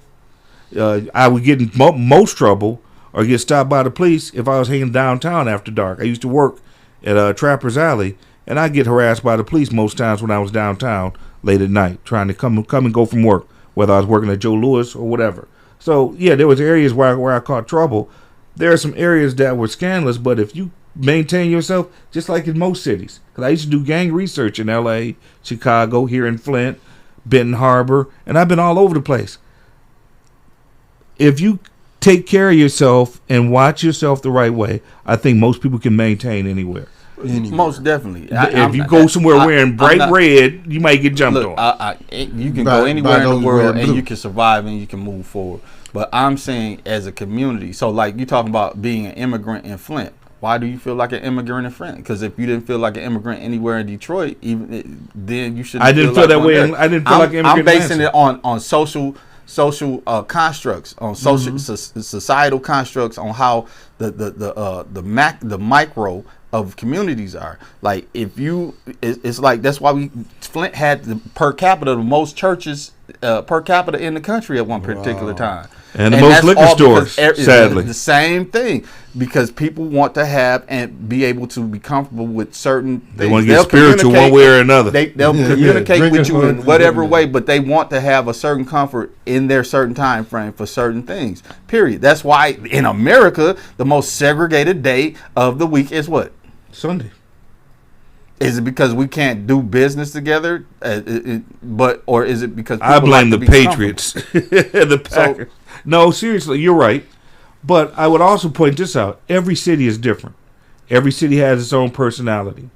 I would get in most trouble or get stopped by the police if I was hanging downtown after dark. I used to work at Trapper's Alley, and I'd get harassed by the police most times when I was downtown late at night, trying to come and go from work, whether I was working at Joe Louis or whatever. So, yeah, there was areas where I caught trouble. There are some areas that were scandalous, but if you maintain yourself, just like in most cities, because I used to do gang research in L.A., Chicago, here in Flint, Benton Harbor, and I've been all over the place. If you take care of yourself and watch yourself the right way, I think most people can maintain anywhere. Anywhere. Most definitely. If you go somewhere wearing bright red, you might get jumped Look, on. you can By- go anywhere by in the those world red and blue. you can survive and you can move forward. But I'm saying as a community, so like you talking about being an immigrant in Flint. Why do you feel like an immigrant in Flint? Because if you didn't feel like an immigrant anywhere in Detroit, then you shouldn't. I didn't feel that way. I didn't feel like an immigrant. I'm basing it on social constructs, on social societal constructs, on how the micro of communities are. Like it's like that's why Flint had the the most churches per capita in the country at one particular time. And the most liquor stores, sadly. The same thing, because people want to have and be able to be comfortable with certain things. They want to get spiritual one way or another. They'll communicate with you in whatever way, but they want to have a certain comfort in their certain time frame for certain things, period. That's why in America, the most segregated day of the week is what? Sunday. Is it because we can't do business together? Or is it because people I blame like the Patriots, the Packers? No, seriously, you're right. But I would also point this out. Every city is different. Every city has its own personality.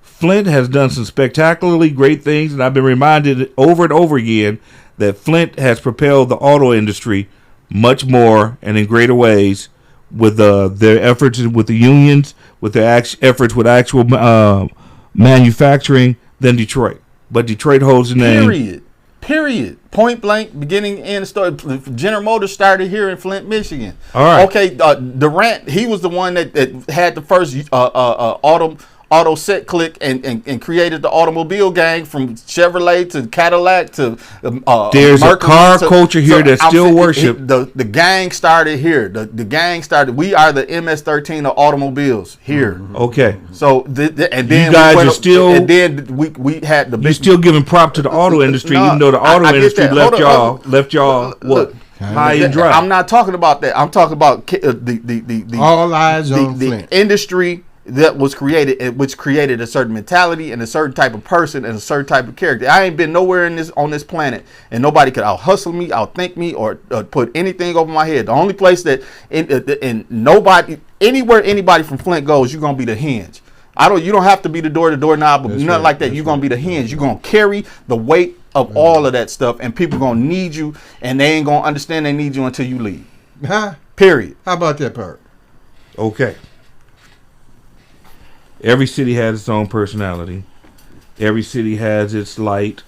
Flint has done some spectacularly great things, and I've been reminded over and over again that Flint has propelled the auto industry much more and in greater ways with their efforts with the unions, with their efforts with actual manufacturing than Detroit. But Detroit holds the name. Period. Point blank, beginning and story. General Motors started here in Flint, Michigan. All right. Okay, Durant, he was the one that had the first auto set click and created the automobile gang from Chevrolet to Cadillac to there's Mercury a car culture here that still worship. The gang started here. The gang started. We are the MS-13 of automobiles here. Okay. So and then you guys are still. And then we had the. You're still giving prop to the auto industry, even though the auto industry left y'all what? High and dry. I'm not talking about that. I'm talking about the all eyes on Flint. The industry that was created, which created a certain mentality and a certain type of person and a certain type of character. I ain't been nowhere on this planet, and nobody could out hustle me, outthink me, or put anything over my head. The only place that anybody from Flint goes, you're gonna be the hinge. You don't have to be the door knob, but nothing like that. You're gonna be the hinge. You're gonna carry the weight of all of that stuff, and people gonna need you, and they ain't gonna understand they need you until you leave. Period. How about that part? Okay. Every city has its own personality. Every city has its light.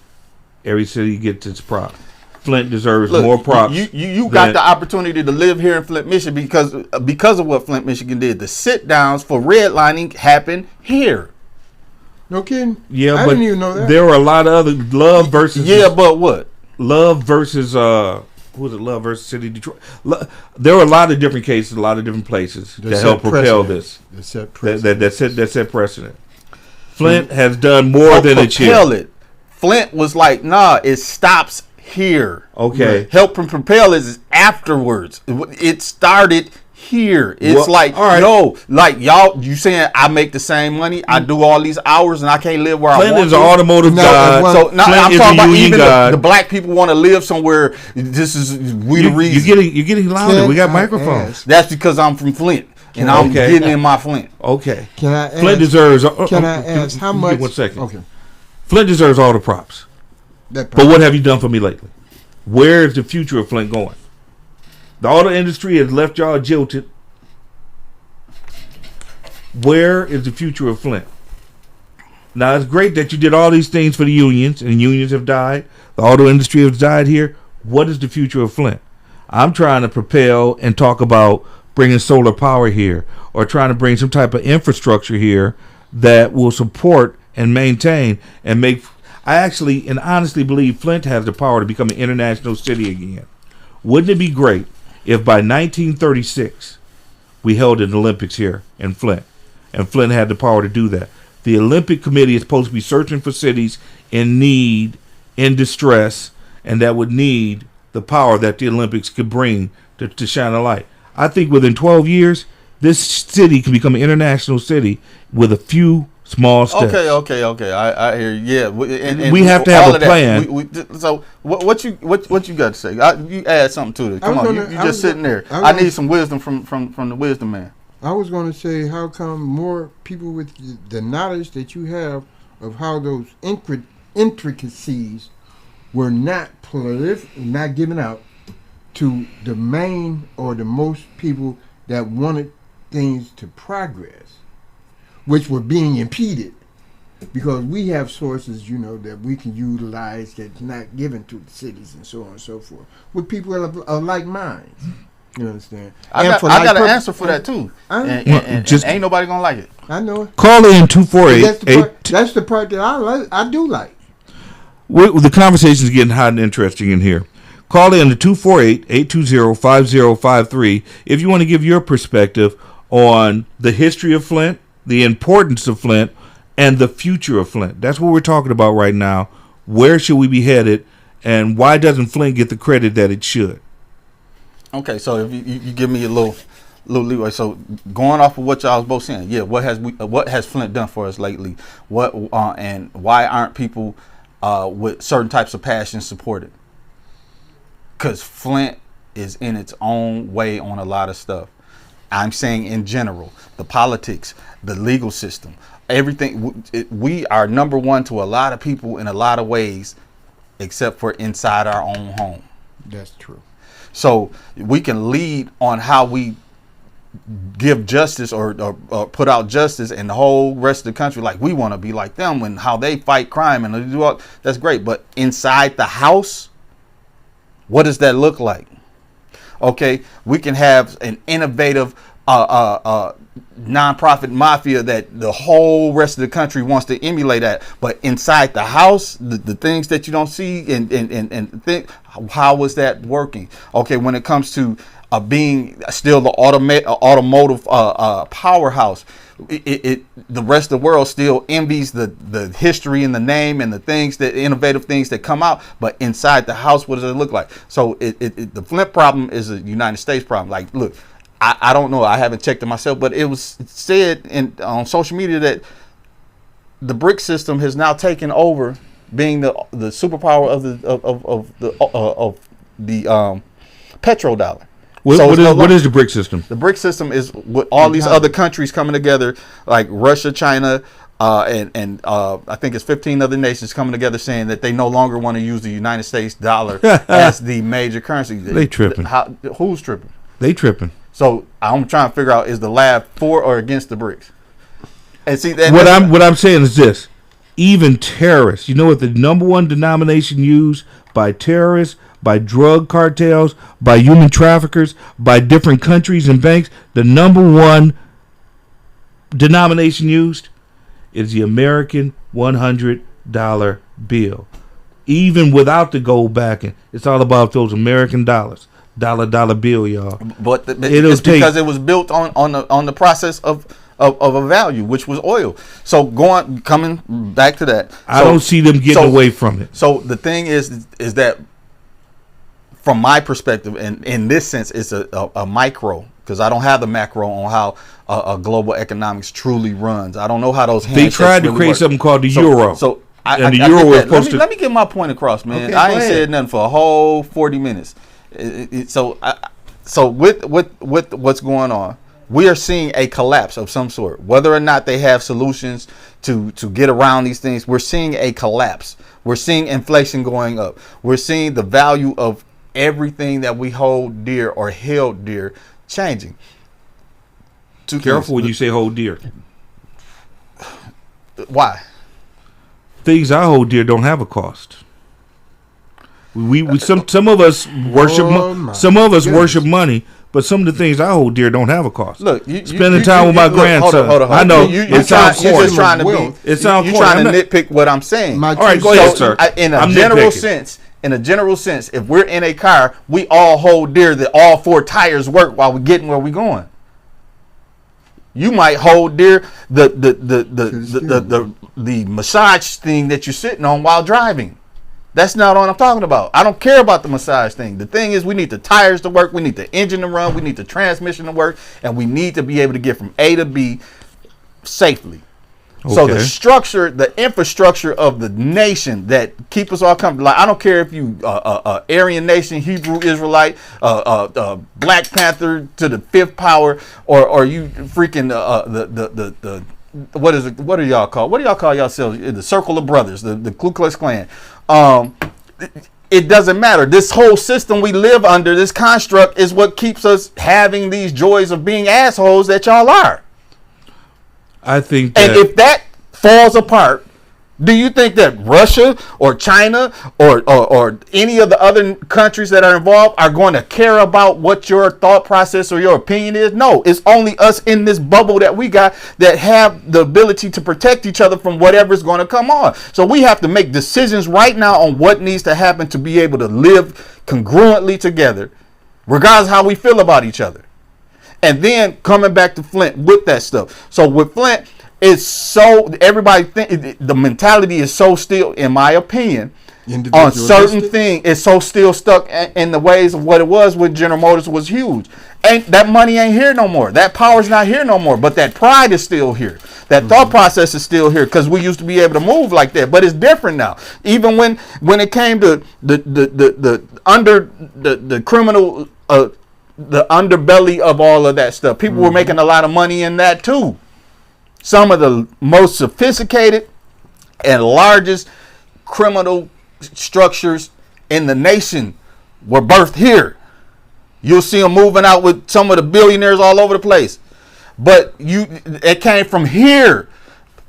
Every city gets its prop. Flint deserves more props. You got the opportunity to live here in Flint, Michigan because of what Flint, Michigan did. The sit downs for redlining happened here. No kidding. Yeah, I didn't even know that. There were a lot of other love versus. Yeah, but what? Love versus who was it? Love versus City of Detroit. There were a lot of different cases, a lot of different places that helped propel this. That set precedent. Flint has done more than it should. Flint was like, nah, it stops here. Okay. Right. Help and propel is afterwards. It started here. It's like y'all, you saying I make the same money, I do all these hours, and I can't live where Flint I want is an automotive god. So now I'm talking about even the black people want to live somewhere. This is the reason. You're getting louder. We got microphones. That's because I'm from Flint. And I'm getting in my Flint. Okay. Can I ask, Flint deserves. Can I ask how much? 1 second. Okay. Flint deserves all the props. But what have you done for me lately? Where is the future of Flint going? The auto industry has left y'all jilted. Where is the future of Flint? Now, it's great that you did all these things for the unions, and unions have died. The auto industry has died here. What is the future of Flint? I'm trying to propel and talk about bringing solar power here, or trying to bring some type of infrastructure here that will support and maintain and make. I actually and honestly believe Flint has the power to become an international city again. Wouldn't it be great if by 1936 we held an Olympics here in Flint, and Flint had the power to do that? The Olympic Committee is supposed to be searching for cities in need, in distress, and that would need the power that the Olympics could bring to shine a light. I think within 12 years, this city can become an international city with a few small steps. Okay. I hear you. Yeah, and we have to have a plan. So what you got to say? You add something to this. Come on, you just sitting there. I need some wisdom from the wisdom man. I was going to say, how come more people with the knowledge that you have of how those intricacies were not given out to the main or the most people that wanted things to progress, which were being impeded because we have sources, that we can utilize that's not given to the cities and so on and so forth, with people of like minds. You understand? I got an answer for that too, and ain't nobody gonna like it. I know it. Call in 248. That's the part that I do like. The conversation is getting hot and interesting in here. Call in to 248-820-5053 if you want to give your perspective on the history of Flint, the importance of Flint, and the future of Flint. That's what we're talking about right now. Where should we be headed, and why doesn't Flint get the credit that it should? Okay, so if you give me a little leeway. So going off of what y'all was both saying, what has Flint done for us lately? What and why aren't people with certain types of passion supported? Because Flint is in its own way on a lot of stuff. I'm saying in general, the politics, the legal system, everything. We are number one to a lot of people in a lot of ways, except for inside our own home. That's true. So we can lead on how we give justice or put out justice, and the whole rest of the country, like we want to be like them and how they fight crime and they do all, that's great. But inside the house, what does that look like? Okay, we can have an innovative nonprofit mafia that the whole rest of the country wants to emulate at, but inside the house, the things that you don't see and think, how is that working? Okay, when it comes to being still the automotive powerhouse, the rest of the world still envies the history and the name and the things, that innovative things that come out, but inside the house, what does it look like? So the Flint problem is a United States problem. Like, look, I don't know, I haven't checked it myself, but it was said on social media that the BRIC system has now taken over being the superpower of the petrodollar. What is the BRIC system? The BRIC system is with all these other countries coming together, like Russia, China, and I think it's 15 other nations coming together saying that they no longer want to use the United States dollar as the major currency. They tripping. Who's tripping? They tripping. So I'm trying to figure out, is the lab for or against the BRICS? And see, what I'm saying is this: even terrorists. You know what the number one denomination used by terrorists, by drug cartels, by human traffickers, by different countries and banks? The number one denomination used is the American $100 bill. Even without the gold backing, it's all about those American dollars. Dollar bill, y'all. But it's because it was built on the process of a value, which was oil. So coming back to that, I don't see them getting away from it. So the thing is that, from my perspective, and in this sense, it's a micro, because I don't have the macro on how a global economics truly runs. I don't know how those. They tried to create something called the euro. So the euro was supposed to. Let me get my point across, man. Okay, I ain't said nothing for a whole 40 minutes. So with what's going on, we are seeing a collapse of some sort. Whether or not they have solutions to get around these things, we're seeing a collapse. We're seeing inflation going up. We're seeing the value of everything that we hold dear or held dear changing. Careful when you say hold dear. Why? Things I hold dear don't have a cost. Some of us worship worship money, but some of the things I hold dear don't have a cost. Look, spending time with my grandson. Hold on. I know You're just trying to nitpick what I'm saying. All right, go ahead, sir. In a general sense, if we're in a car, we all hold dear that all four tires work while we're getting where we're going. You might hold dear the massage thing that you're sitting on while driving. That's not what I'm talking about. I don't care about the massage thing. The thing is, we need the tires to work. We need the engine to run. We need the transmission to work. And we need to be able to get from A to B safely. Okay. So the structure, the infrastructure of the nation that keep us all comfortable. Like, I don't care if you Aryan Nation, Hebrew Israelite, Black Panther to the fifth power, or you freaking what is it? What do y'all call? What do y'all call yourselves? The Circle of Brothers, the Ku Klux Klan. it doesn't matter. This whole system we live under, this construct, is what keeps us having these joys of being assholes that y'all are. I think that, and if that falls apart, do you think that Russia or China or any of the other countries that are involved are going to care about what your thought process or your opinion is? No, it's only us in this bubble that we got that have the ability to protect each other from whatever's going to come on. So we have to make decisions right now on what needs to happen to be able to live congruently together, regardless of how we feel about each other. And then coming back to Flint with that stuff. So with Flint, it's so everybody think the mentality is so still, in my opinion, on certain things. It's so still stuck in the ways of what it was when General Motors was huge. Ain't that money ain't here no more. That power's not here no more. But that pride is still here. That thought process is still here because we used to be able to move like that. But it's different now. Even when it came to the criminal the underbelly of all of that stuff, people were making a lot of money in that too. Some of the most sophisticated and largest criminal structures in the nation were birthed here. You'll see them moving out with some of the billionaires all over the place. But it came from here.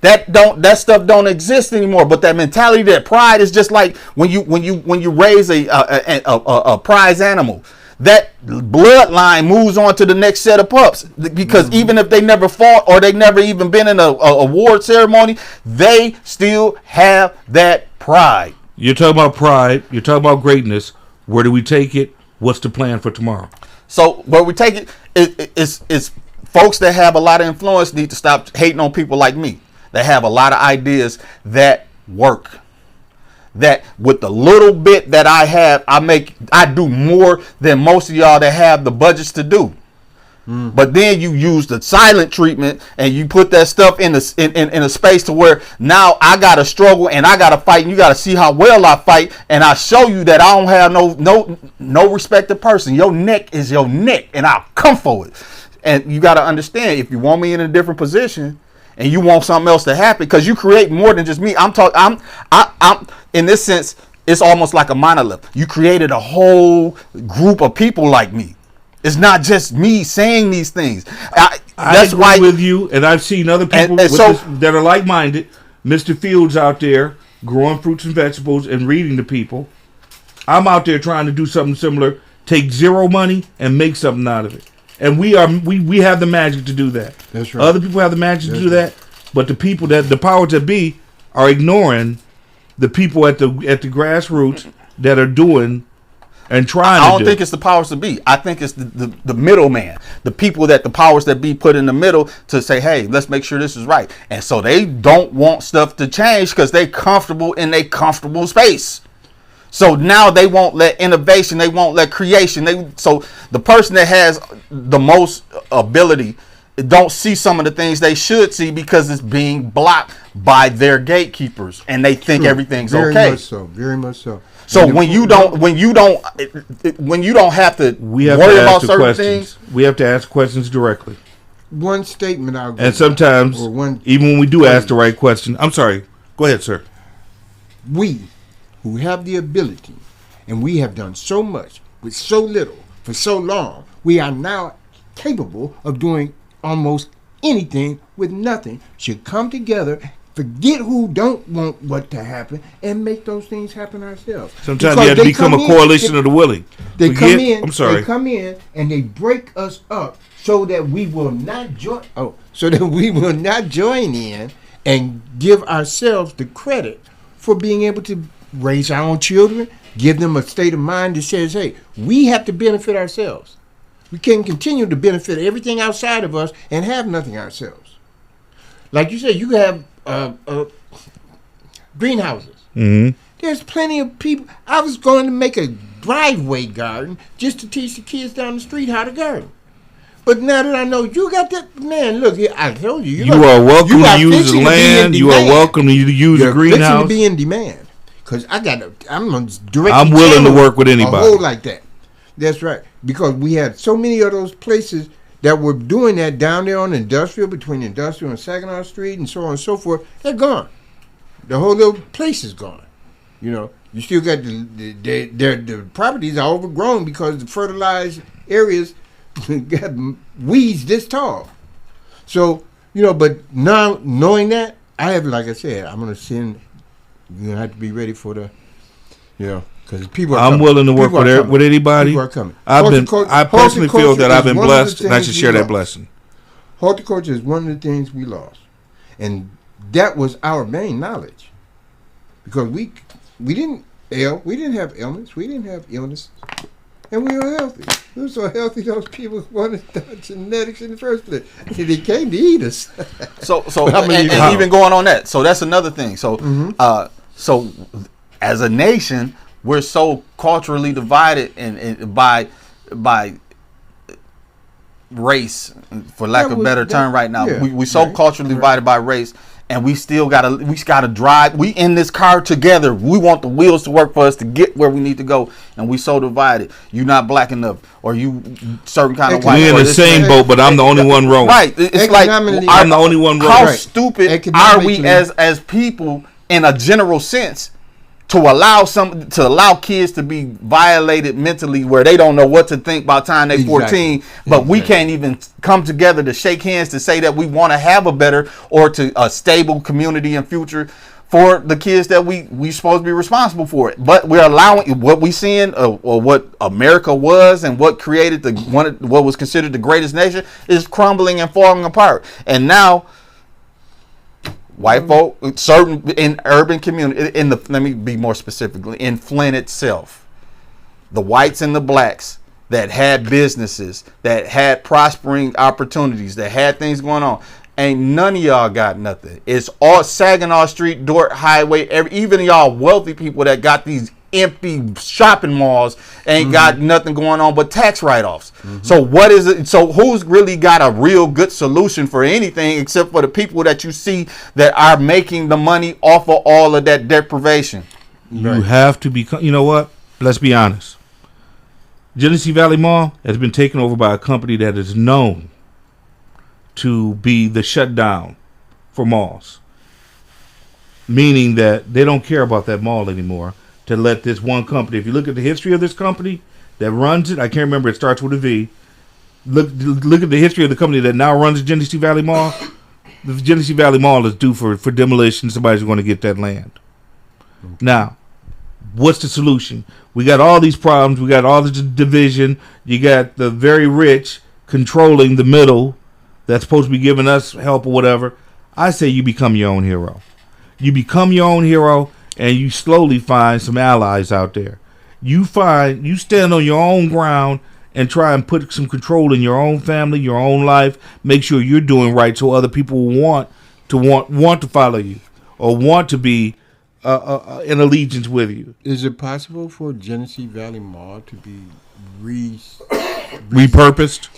That stuff don't exist anymore. But that mentality, that pride, is just like when you raise a prize animal. That bloodline moves on to the next set of pups because even if they never fought or they never even been in a award ceremony, they still have that pride. You're talking about pride. You're talking about greatness. Where do we take it? What's the plan for tomorrow? So where we take it is folks that have a lot of influence need to stop hating on people like me that have a lot of ideas that work. That with the little bit that I have, I do more than most of y'all that have the budgets to do. But then you use the silent treatment and you put that stuff in a space to where now I gotta struggle and I gotta fight and you gotta see how well I fight, and I show you that I don't have no respected person. Your neck is your neck and I'll come for it. And you gotta understand, if you want me in a different position and you want something else to happen, because you create more than just me. I'm in this sense, it's almost like a monolith. You created a whole group of people like me. It's not just me saying these things. I agree with you, and I've seen other people that are like-minded. Mr. Fields out there growing fruits and vegetables and reading to people. I'm out there trying to do something similar, take zero money and make something out of it. And we have the magic to do that. That's right. Other people have the magic to do that, but the powers that be are ignoring the people at the grassroots that are doing and trying to do. I don't think it's the powers that be. I think it's the middleman, the people that the powers that be put in the middle to say, hey, let's make sure this is right. And so they don't want stuff to change because they're comfortable in their comfortable space. So now they won't let innovation, they won't let creation. So the person that has the most ability don't see some of the things they should see because it's being blocked by their gatekeepers, and they think everything's okay. Very much so. Very much so. So when you don't have to worry about certain things, we have to ask questions directly. One statement I'll give. And sometimes, even when we do ask the right question, I'm sorry. Go ahead, sir. We who have the ability, and we have done so much with so little for so long, we are now capable of doing almost anything with nothing, should come together, forget who don't want what to happen, and make those things happen ourselves. Sometimes you have to become a coalition of the willing. They come in and they break us up so that we will not join. In and give ourselves the credit for being able to raise our own children, give them a state of mind that says, hey, we have to benefit ourselves. We can't continue to benefit everything outside of us and have nothing ourselves. Like you said, you have greenhouses. Mm-hmm. There's plenty of people. I was going to make a driveway garden just to teach the kids down the street how to garden. But now that I know you got that, man, look, I told you. You are welcome to use the land. You are welcome to use a greenhouse. To be in demand. Because I'm willing to work with anybody. A hole like that. That's right. Because we had so many of those places that were doing that down there on Industrial, between Industrial and Saginaw Street and so on and so forth. They're gone. The whole little place is gone. You know, You still got the properties are overgrown because the fertilized areas got weeds this tall. So, but now knowing that, I have, like I said, I'm going to send, you're going to have to be ready for the, because people are coming. willing to work with anybody. People are coming. I personally feel that I've been blessed, and I should share that blessing. Horticulture is one of the things we lost. And that was our main knowledge. Because we didn't have ailments, we didn't have illness, and we were healthy. We were so healthy those people wanted genetics in the first place. They came to eat us. So and even going on that, so that's another thing. So so as a nation, we're so culturally divided and by race, for lack of a better term right now. We're so culturally divided by race. And we still gotta drive. We in this car together. We want the wheels to work for us to get where we need to go. And we so divided. You not black enough, or you certain kind of white. We in the same boat, but I'm the only one rowing. Right. It's like I'm the only one rowing. How stupid are we as people in a general sense to allow kids to be violated mentally where they don't know what to think by the time they're 14, but we can't even come together to shake hands to say that we want to have a better or to a stable community and future for the kids that we supposed to be responsible for it. But we're allowing what we seeing or what America was and what created what was considered the greatest nation is crumbling and falling apart. And now white folk, certain in urban community, let me be more specifically, in Flint itself, the whites and the blacks that had businesses, that had prospering opportunities, that had things going on, ain't none of y'all got nothing. It's all Saginaw Street, Dort Highway, even y'all wealthy people that got these empty shopping malls ain't got nothing going on but tax write-offs. So what is it? So who's really got a real good solution for anything except for the people that you see that are making the money off of all of that deprivation? You have to become, you know what? Let's be honest. Genesee Valley Mall has been taken over by a company that is known to be the shutdown for malls. Meaning that they don't care about that mall anymore. To let this one company, if you look at the history of this company that runs it, I can't remember, it starts with a V. Look at the history of the company that now runs the Genesee Valley Mall. The Genesee Valley Mall is due for demolition. Somebody's going to get that land. Okay. Now, what's the solution? We got all these problems. We got all this division. You got the very rich controlling the middle that's supposed to be giving us help or whatever. I say you become your own hero. You become your own hero. And you slowly find some allies out there. You stand on your own ground and try and put some control in your own family, your own life. Make sure you're doing right so other people want to follow you or want to be in allegiance with you. Is it possible for Genesee Valley Mall to be repurposed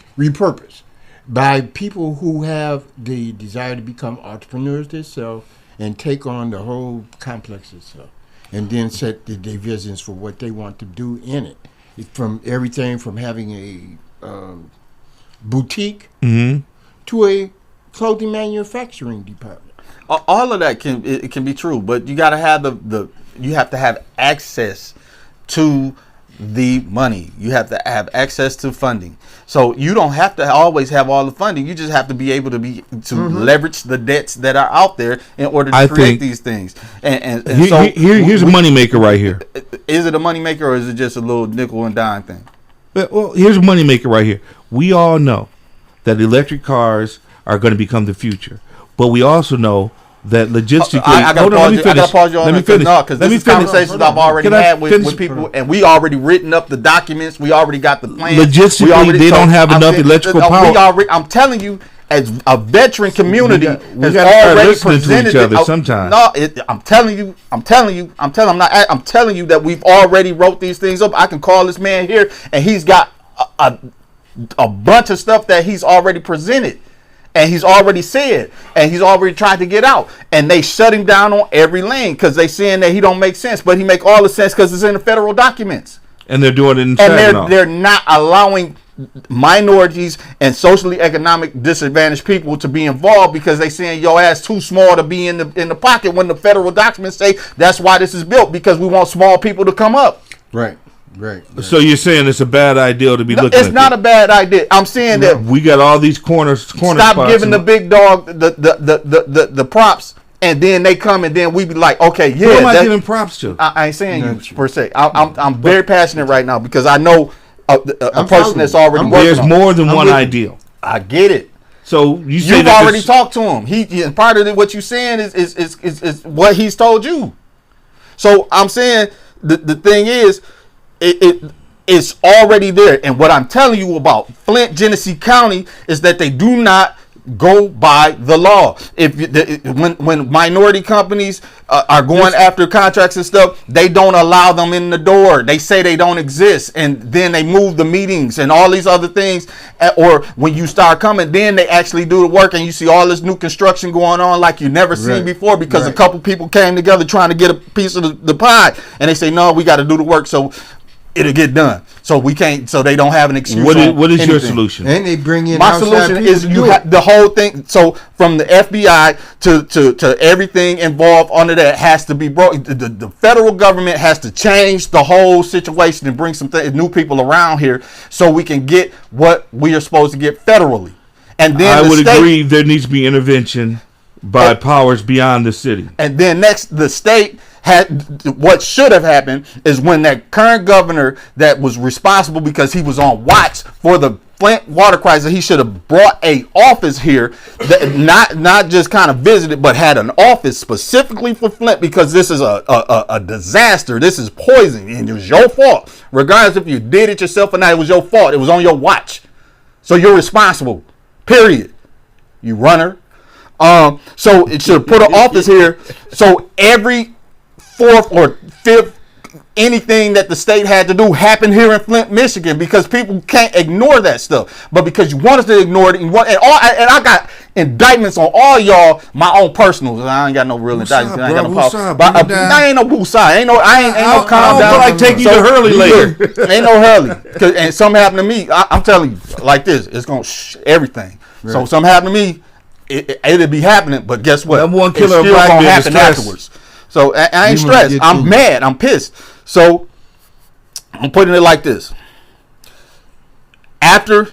by people who have the desire to become entrepreneurs themselves? And take on the whole complex itself, and then set the visions for what they want to do in it. From everything from having a boutique to a clothing manufacturing department. All of that can be true, but you got to have you have to have access to the money. You have to have access to funding. So you don't have to always have all the funding. You just have to be able to leverage the debts that are out there in order to create these things. And here's a moneymaker right here. Is it a moneymaker or is it just a little nickel and dime thing? Well, here's a moneymaker right here. We all know that electric cars are going to become the future, but we also know that logistically, I gotta pause you on that because this is conversations I've already had with people, and we already written up the documents. We already got the plan. Logistically, they don't have enough electrical power. I'm telling you, as a veteran community has already presented to each other sometimes. I'm telling you that we've already wrote these things up. I can call this man here, and he's got a bunch of stuff that he's already presented. And he's already said, and he's already tried to get out, and they shut him down on every lane because they saying that he don't make sense, but he make all the sense because it's in the federal documents. And they're doing it in Saginaw. And they're not allowing minorities and socially economic disadvantaged people to be involved because they saying your ass too small to be in the pocket when the federal documents say that's why this is built, because we want small people to come up. Right. So you're saying it's a bad idea to be looking at it's not a bad idea. I'm saying that we got all these corners stop giving the big dog the props, and then they come and then we be like, okay, yeah. Who am I giving props to? I ain't saying you per se. I'm very passionate right now because I know a person that's already working. There's more than one ideal. I get it. So you've already talked to him. He part of what you're saying is what he's told you. So I'm saying the thing is, it's already there. And what I'm telling you about Flint, Genesee County is that they do not go by the law. When minority companies are going after contracts and stuff, they don't allow them in the door. They say they don't exist, and then they move the meetings and all these other things. Or when you start coming, then they actually do the work, and you see all this new construction going on like you never seen before because a couple people came together trying to get a piece of the pie, and they say no, we got to do the work so it'll get done. So we can't. So they don't have an excuse. What is your solution? And they bring in my solution is the whole thing. So from the FBI to everything involved under that has to be brought. The federal government has to change the whole situation and bring some new people around here so we can get what we are supposed to get federally. And then I would agree there needs to be intervention by powers beyond the city. And then next, the state. What should have happened is when that current governor that was responsible because he was on watch for the Flint water crisis, he should have brought a office here that not just kind of visited, but had an office specifically for Flint, because this is a disaster. This is poison, and it was your fault. Regardless if you did it yourself or not, it was your fault. It was on your watch. So you're responsible, period. You runner. So it should have put an office here. So every fourth or fifth anything that the state had to do happened here in Flint, Michigan, because people can't ignore that stuff. But because you want us to ignore it, and I got indictments on all y'all, my own personals. I ain't got no real indictments. I ain't got no problem. I ain't no Busa. I ain't no calm down. I don't feel like taking you to Hurley later. Ain't no Hurley. And something happened to me. I'm telling you, like this, it's gonna everything. Right. So something happened to me, it'll be happening. But guess what? That one killer it's still gonna happen afterwards. So I ain't stressed. I'm mad. I'm pissed. So I'm putting it like this. After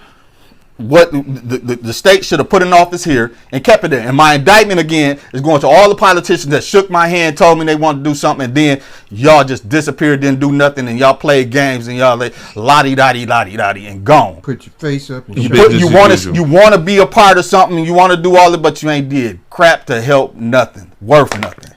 what the state should have put an office here and kept it there. And my indictment again is going to all the politicians that shook my hand, told me they wanted to do something, and then y'all just disappeared, didn't do nothing, and y'all played games, and y'all like la-di-da-di, and gone. Put your face up. And you want to be a part of something, and you want to do all it, but you ain't did crap to help nothing, worth nothing.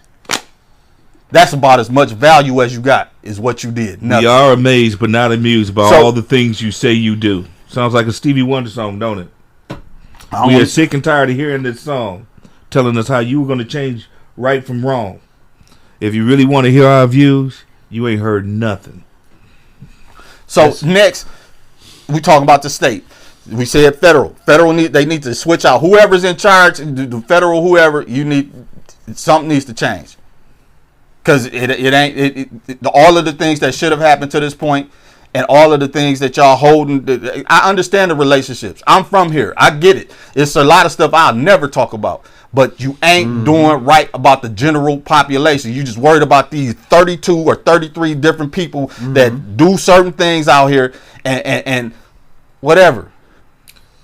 That's about as much value as you got is what you did. Nothing. We are amazed but not amused by all the things you say you do. Sounds like a Stevie Wonder song, don't it? We are sick and tired of hearing this song telling us how you were going to change right from wrong. If you really want to hear our views, you ain't heard nothing. So next, we talking about the state. We said federal. They need to switch out. Whoever's in charge, the federal, whoever, something needs to change. Because all of the things that should have happened to this point, and all of the things that y'all holding, I understand the relationships. I'm from here. I get it. It's a lot of stuff I'll never talk about. But you ain't doing right about the general population. You just worried about these 32 or 33 different people that do certain things out here and whatever.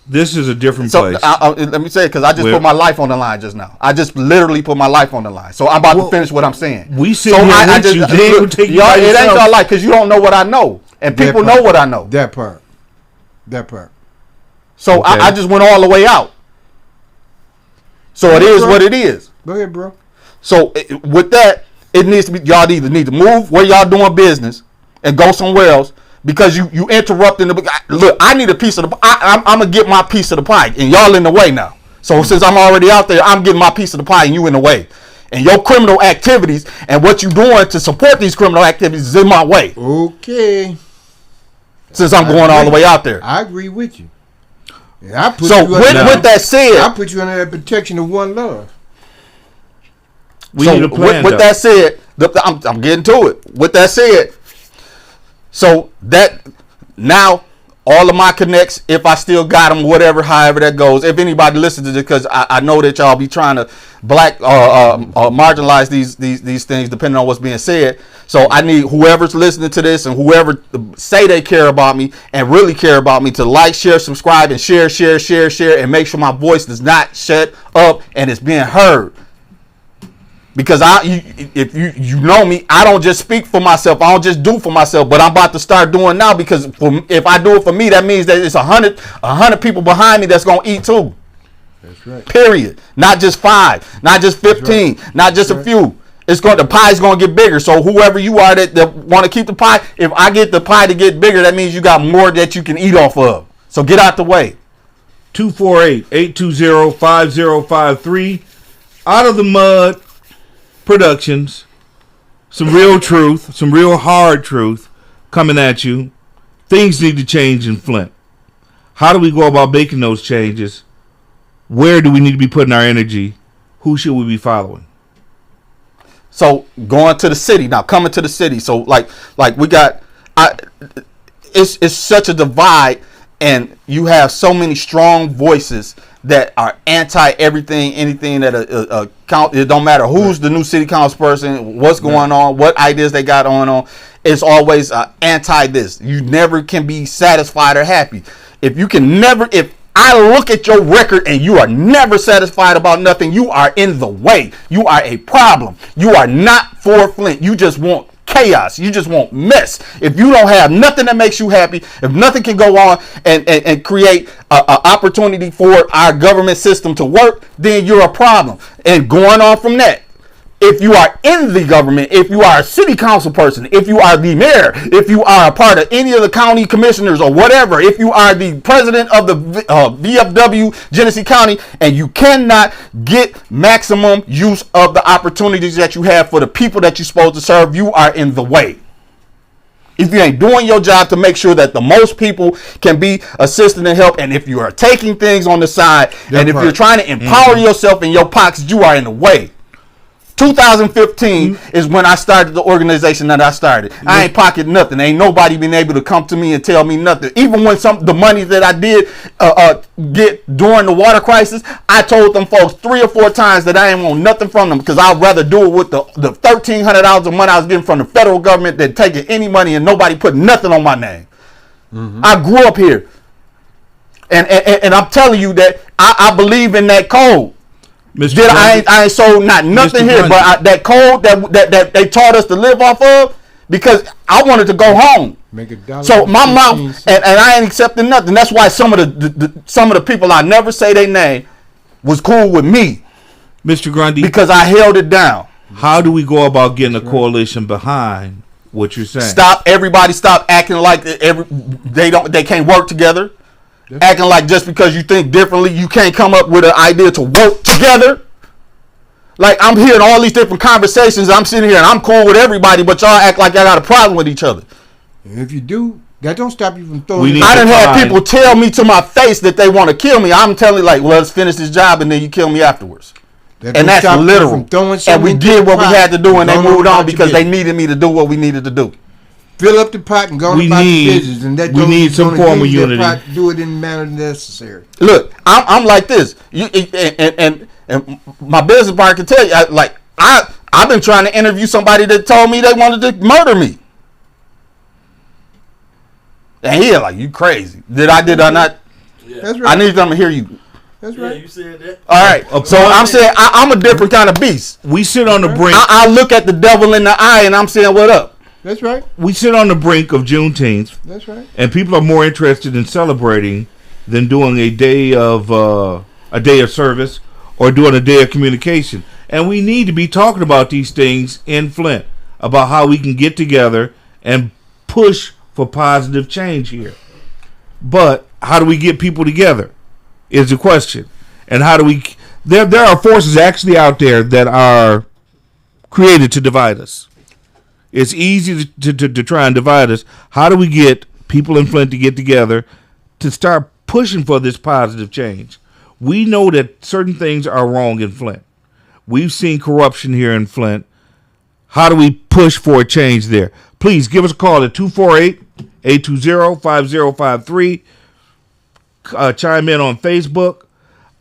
This is a different place. Let me say it, because I just put my life on the line just now. I just literally put my life on the line. So I'm about to finish what I'm saying. We sit here with you. It ain't your life, because you don't know what I know. And people know what I know. That part. So okay. I just went all the way out. So it is what it is. Go ahead, bro. So with that, it needs to be, y'all either need to move where y'all doing business and go somewhere else, because you interrupting look, I need a piece of the I'm gonna get my piece of the pie, and y'all in the way now. So since I'm already out there, I'm getting my piece of the pie and you in the way. And your criminal activities and what you doing to support these criminal activities is in my way. Okay. Since I'm going all the way out there. I agree with you. With that said, I put you under that protection of one love. We need a plan. With that said, I'm getting to it. With that said, so that now all of my connects, if I still got them, whatever, however that goes. If anybody listens to this, because I know that y'all be trying to marginalize these things depending on what's being said. So I need whoever's listening to this and whoever say they care about me and really care about me to like, share, subscribe, and share, and make sure my voice does not shut up and it's being heard. Because if you know me, I don't just speak for myself. I don't just do for myself, but I'm about to start doing now, because if I do it for me, that means that it's 100 people behind me that's going to eat too. That's right. Period. Not just 5, not just 15, right. Not just a few. The pie's going to get bigger. So whoever you are that want to keep the pie, if I get the pie to get bigger, that means you got more that you can eat off of. So get out the way. 248-820-5053. Out of the Mud Productions. Some real truth, some real hard truth coming at you. Things need to change in Flint. How do we go about making those changes? Where do we need to be putting our energy? Who should we be following? So going to the city now, coming to the city. So like we got, it's such a divide, and you have so many strong voices that are anti everything, anything that count. It don't matter who's the new city council person, what's going on, what ideas they got on. It's always anti this. You never can be satisfied or happy. If I look at your record and you are never satisfied about nothing, you are in the way. You are a problem. You are not for Flint. You just want chaos. You just want mess. If you don't have nothing that makes you happy, if nothing can go on and create an opportunity for our government system to work, then you're a problem. And going on from that, if you are in the government, if you are a city council person, if you are the mayor, if you are a part of any of the county commissioners or whatever, if you are the president of the VFW Genesee County, and you cannot get maximum use of the opportunities that you have for the people that you're supposed to serve, you are in the way. If you ain't doing your job to make sure that the most people can be assisted and help, and if you are taking things on the side, and if you're trying to empower yourself in your pockets, you are in the way. 2015 is when I started the organization that I started. I ain't pocket nothing. Ain't nobody been able to come to me and tell me nothing. Even when the money that I did get during the water crisis, I told them folks 3 or 4 times that I ain't want nothing from them, because I'd rather do it with the $1,300 a month I was getting from the federal government than taking any money and nobody put nothing on my name. Mm-hmm. I grew up here. And I'm telling you that I believe in that code. I ain't sold nothing here, but that code that they taught us to live off of, because I wanted to go home. Make $1. So my mouth, and I ain't accepting nothing. That's why some of the people I never say their name was cool with me, Mr. Grundy, because I held it down. How do we go about getting a coalition behind what you're saying? Everybody stop acting like they can't work together. Acting like just because you think differently, you can't come up with an idea to work together. Like, I'm hearing all these different conversations. I'm sitting here and I'm cool with everybody, but y'all act like y'all got a problem with each other. And if you do, that don't stop you from throwing. I done had people tell me to my face that they want to kill me. I'm telling you, like, well, let's finish this job and then you kill me afterwards. And that's literal. And we did what we had to do, and they moved on because they needed me to do what we needed to do. Fill up the pot and go about the business, and that we need some form of unity. Do it in the manner necessary. Look, I'm like this, and my business partner can tell you, I've been trying to interview somebody that told me they wanted to murder me, and he like, you crazy? Did I not? Yeah. That's right. I need them to hear you. That's right. Yeah, you said that. All right. So I'm saying I'm a different kind of beast. We sit on the brink. I look at the devil in the eye, and I'm saying, what up? That's right. We sit on the brink of Juneteenth. That's right. And people are more interested in celebrating than doing a day of service or doing a day of communication. And we need to be talking about these things in Flint, about how we can get together and push for positive change here. But how do we get people together is the question. And how do we... There are forces actually out there that are created to divide us. It's easy to try and divide us. How do we get people in Flint to get together to start pushing for this positive change? We know that certain things are wrong in Flint. We've seen corruption here in Flint. How do we push for a change there? Please give us a call at 820-5053. Chime in on Facebook.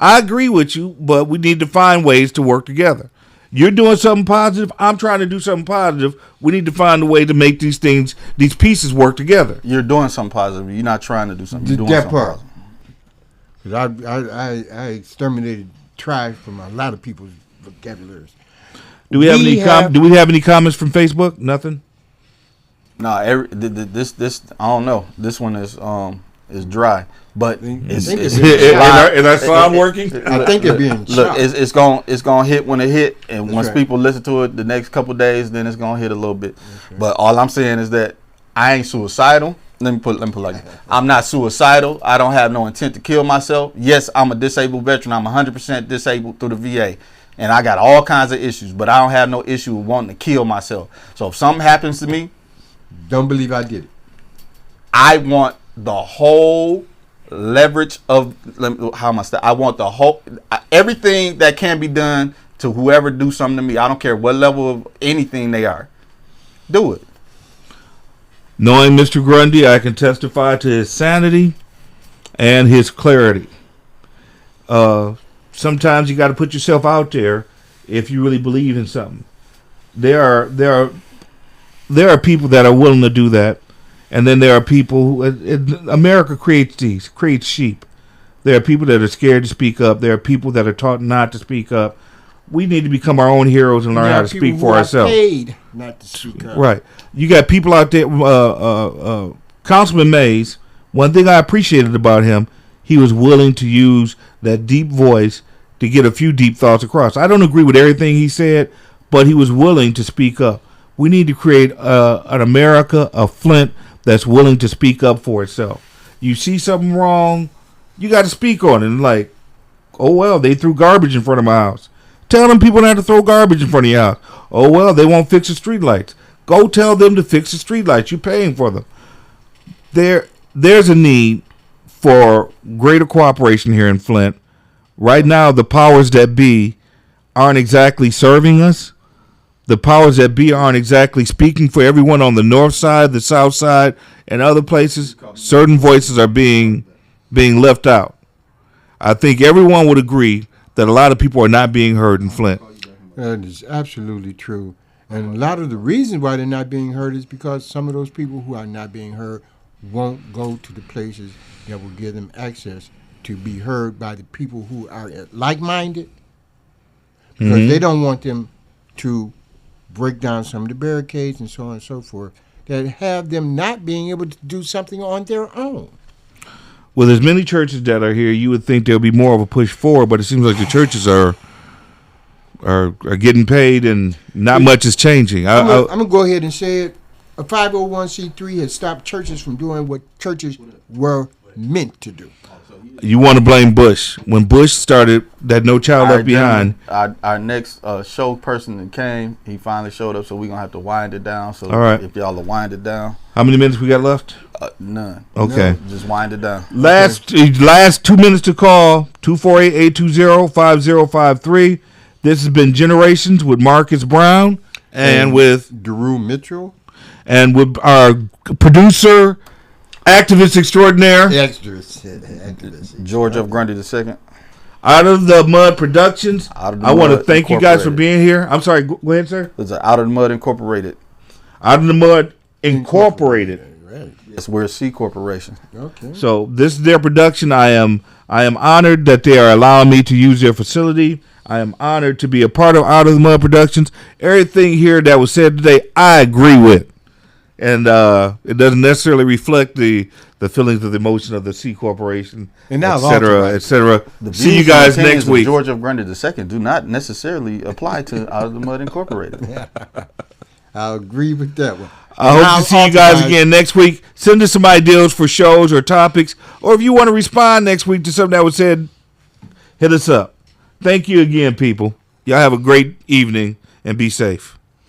I agree with you, but we need to find ways to work together. You're doing something positive. I'm trying to do something positive. We need to find a way to make these pieces work together. You're doing something positive. You're not trying to do something. You're doing That something part. positive. Because I exterminated trash from a lot of people's vocabularies. Do we have any comments from Facebook? Nothing. No, this I don't know. This one is dry, but it's and I saw I'm working. I think they're being look. It's gonna hit when it hit, and once right. people listen to it the next couple of days, then it's gonna hit a little bit. But all I'm saying is that I ain't suicidal. Let me put like that. I'm not suicidal. I don't have no intent to kill myself. Yes, I'm a disabled veteran. I'm 100% disabled through the VA. And I got all kinds of issues, but I don't have no issue with wanting to kill myself. So if something happens to me, don't believe I did it. I want the whole leverage of I want the whole everything that can be done to whoever do something to me. I don't care what level of anything they are. Do it. Knowing Mr. Grundy, I can testify to his sanity and his clarity. Sometimes you got to put yourself out there if you really believe in something. There are people that are willing to do that, and then there are people who America creates sheep. There are people that are scared to speak up. There are people that are taught not to speak up. We need to become our own heroes and learn how to speak for ourselves. Paid not to speak up. Right. You got people out there. Councilman Mays. One thing I appreciated about him, he was willing to use that deep voice to get a few deep thoughts across. I don't agree with everything he said, but he was willing to speak up. We need to create an America, a Flint, that's willing to speak up for itself. You see something wrong, you got to speak on it. And like, oh, well, they threw garbage in front of my house. Tell them people not to throw garbage in front of your house. Oh, well, they won't fix the streetlights. Go tell them to fix the streetlights. You're paying for them. There's a need for greater cooperation here in Flint. Right now, the powers that be aren't exactly serving us. The powers that be aren't exactly speaking for everyone on the north side, the south side, and other places. Certain voices are being left out. I think everyone would agree that a lot of people are not being heard in Flint. That is absolutely true. And a lot of the reasons why they're not being heard is because some of those people who are not being heard won't go to the places that will give them access to be heard by the people who are like-minded, because they don't want them to break down some of the barricades and so on and so forth that have them not being able to do something on their own. With as many churches that are here, you would think there'll be more of a push forward, but it seems like the churches are getting paid and not much is changing. I'm going to go ahead and say it. A 501c3 has stopped churches from doing what churches were meant to do. You want to blame Bush. When Bush started that No Child Left Behind. Our next show person that came, he finally showed up, so we're going to have to wind it down. So all right. If y'all will wind it down. How many minutes we got left? None. Okay. No, just wind it down. Last 2 minutes to call, 248-820-5053. This has been GenEraTions with Marcus Brown and with Drew Mitchell. And with our producer, activist extraordinaire, George F. Grundy II. Out of the Mud Productions. I want to thank you guys for being here. I'm sorry, go ahead, sir. It's Out of the Mud Incorporated. Out of the Mud Incorporated. Right. Yes, we're a C corporation. Okay. So this is their production. I am honored that they are allowing me to use their facility. I am honored to be a part of Out of the Mud Productions. Everything here that was said today, I agree with. And it doesn't necessarily reflect the feelings of the emotion of the C Corporation, et cetera, et cetera. See you guys next week. George F. Grundy II do not necessarily apply to Out of the Mud Incorporated. I agree with that one. I hope to see you guys again next week. Send us some ideas for shows or topics, or if you want to respond next week to something that was said, hit us up. Thank you again, people. Y'all have a great evening and be safe.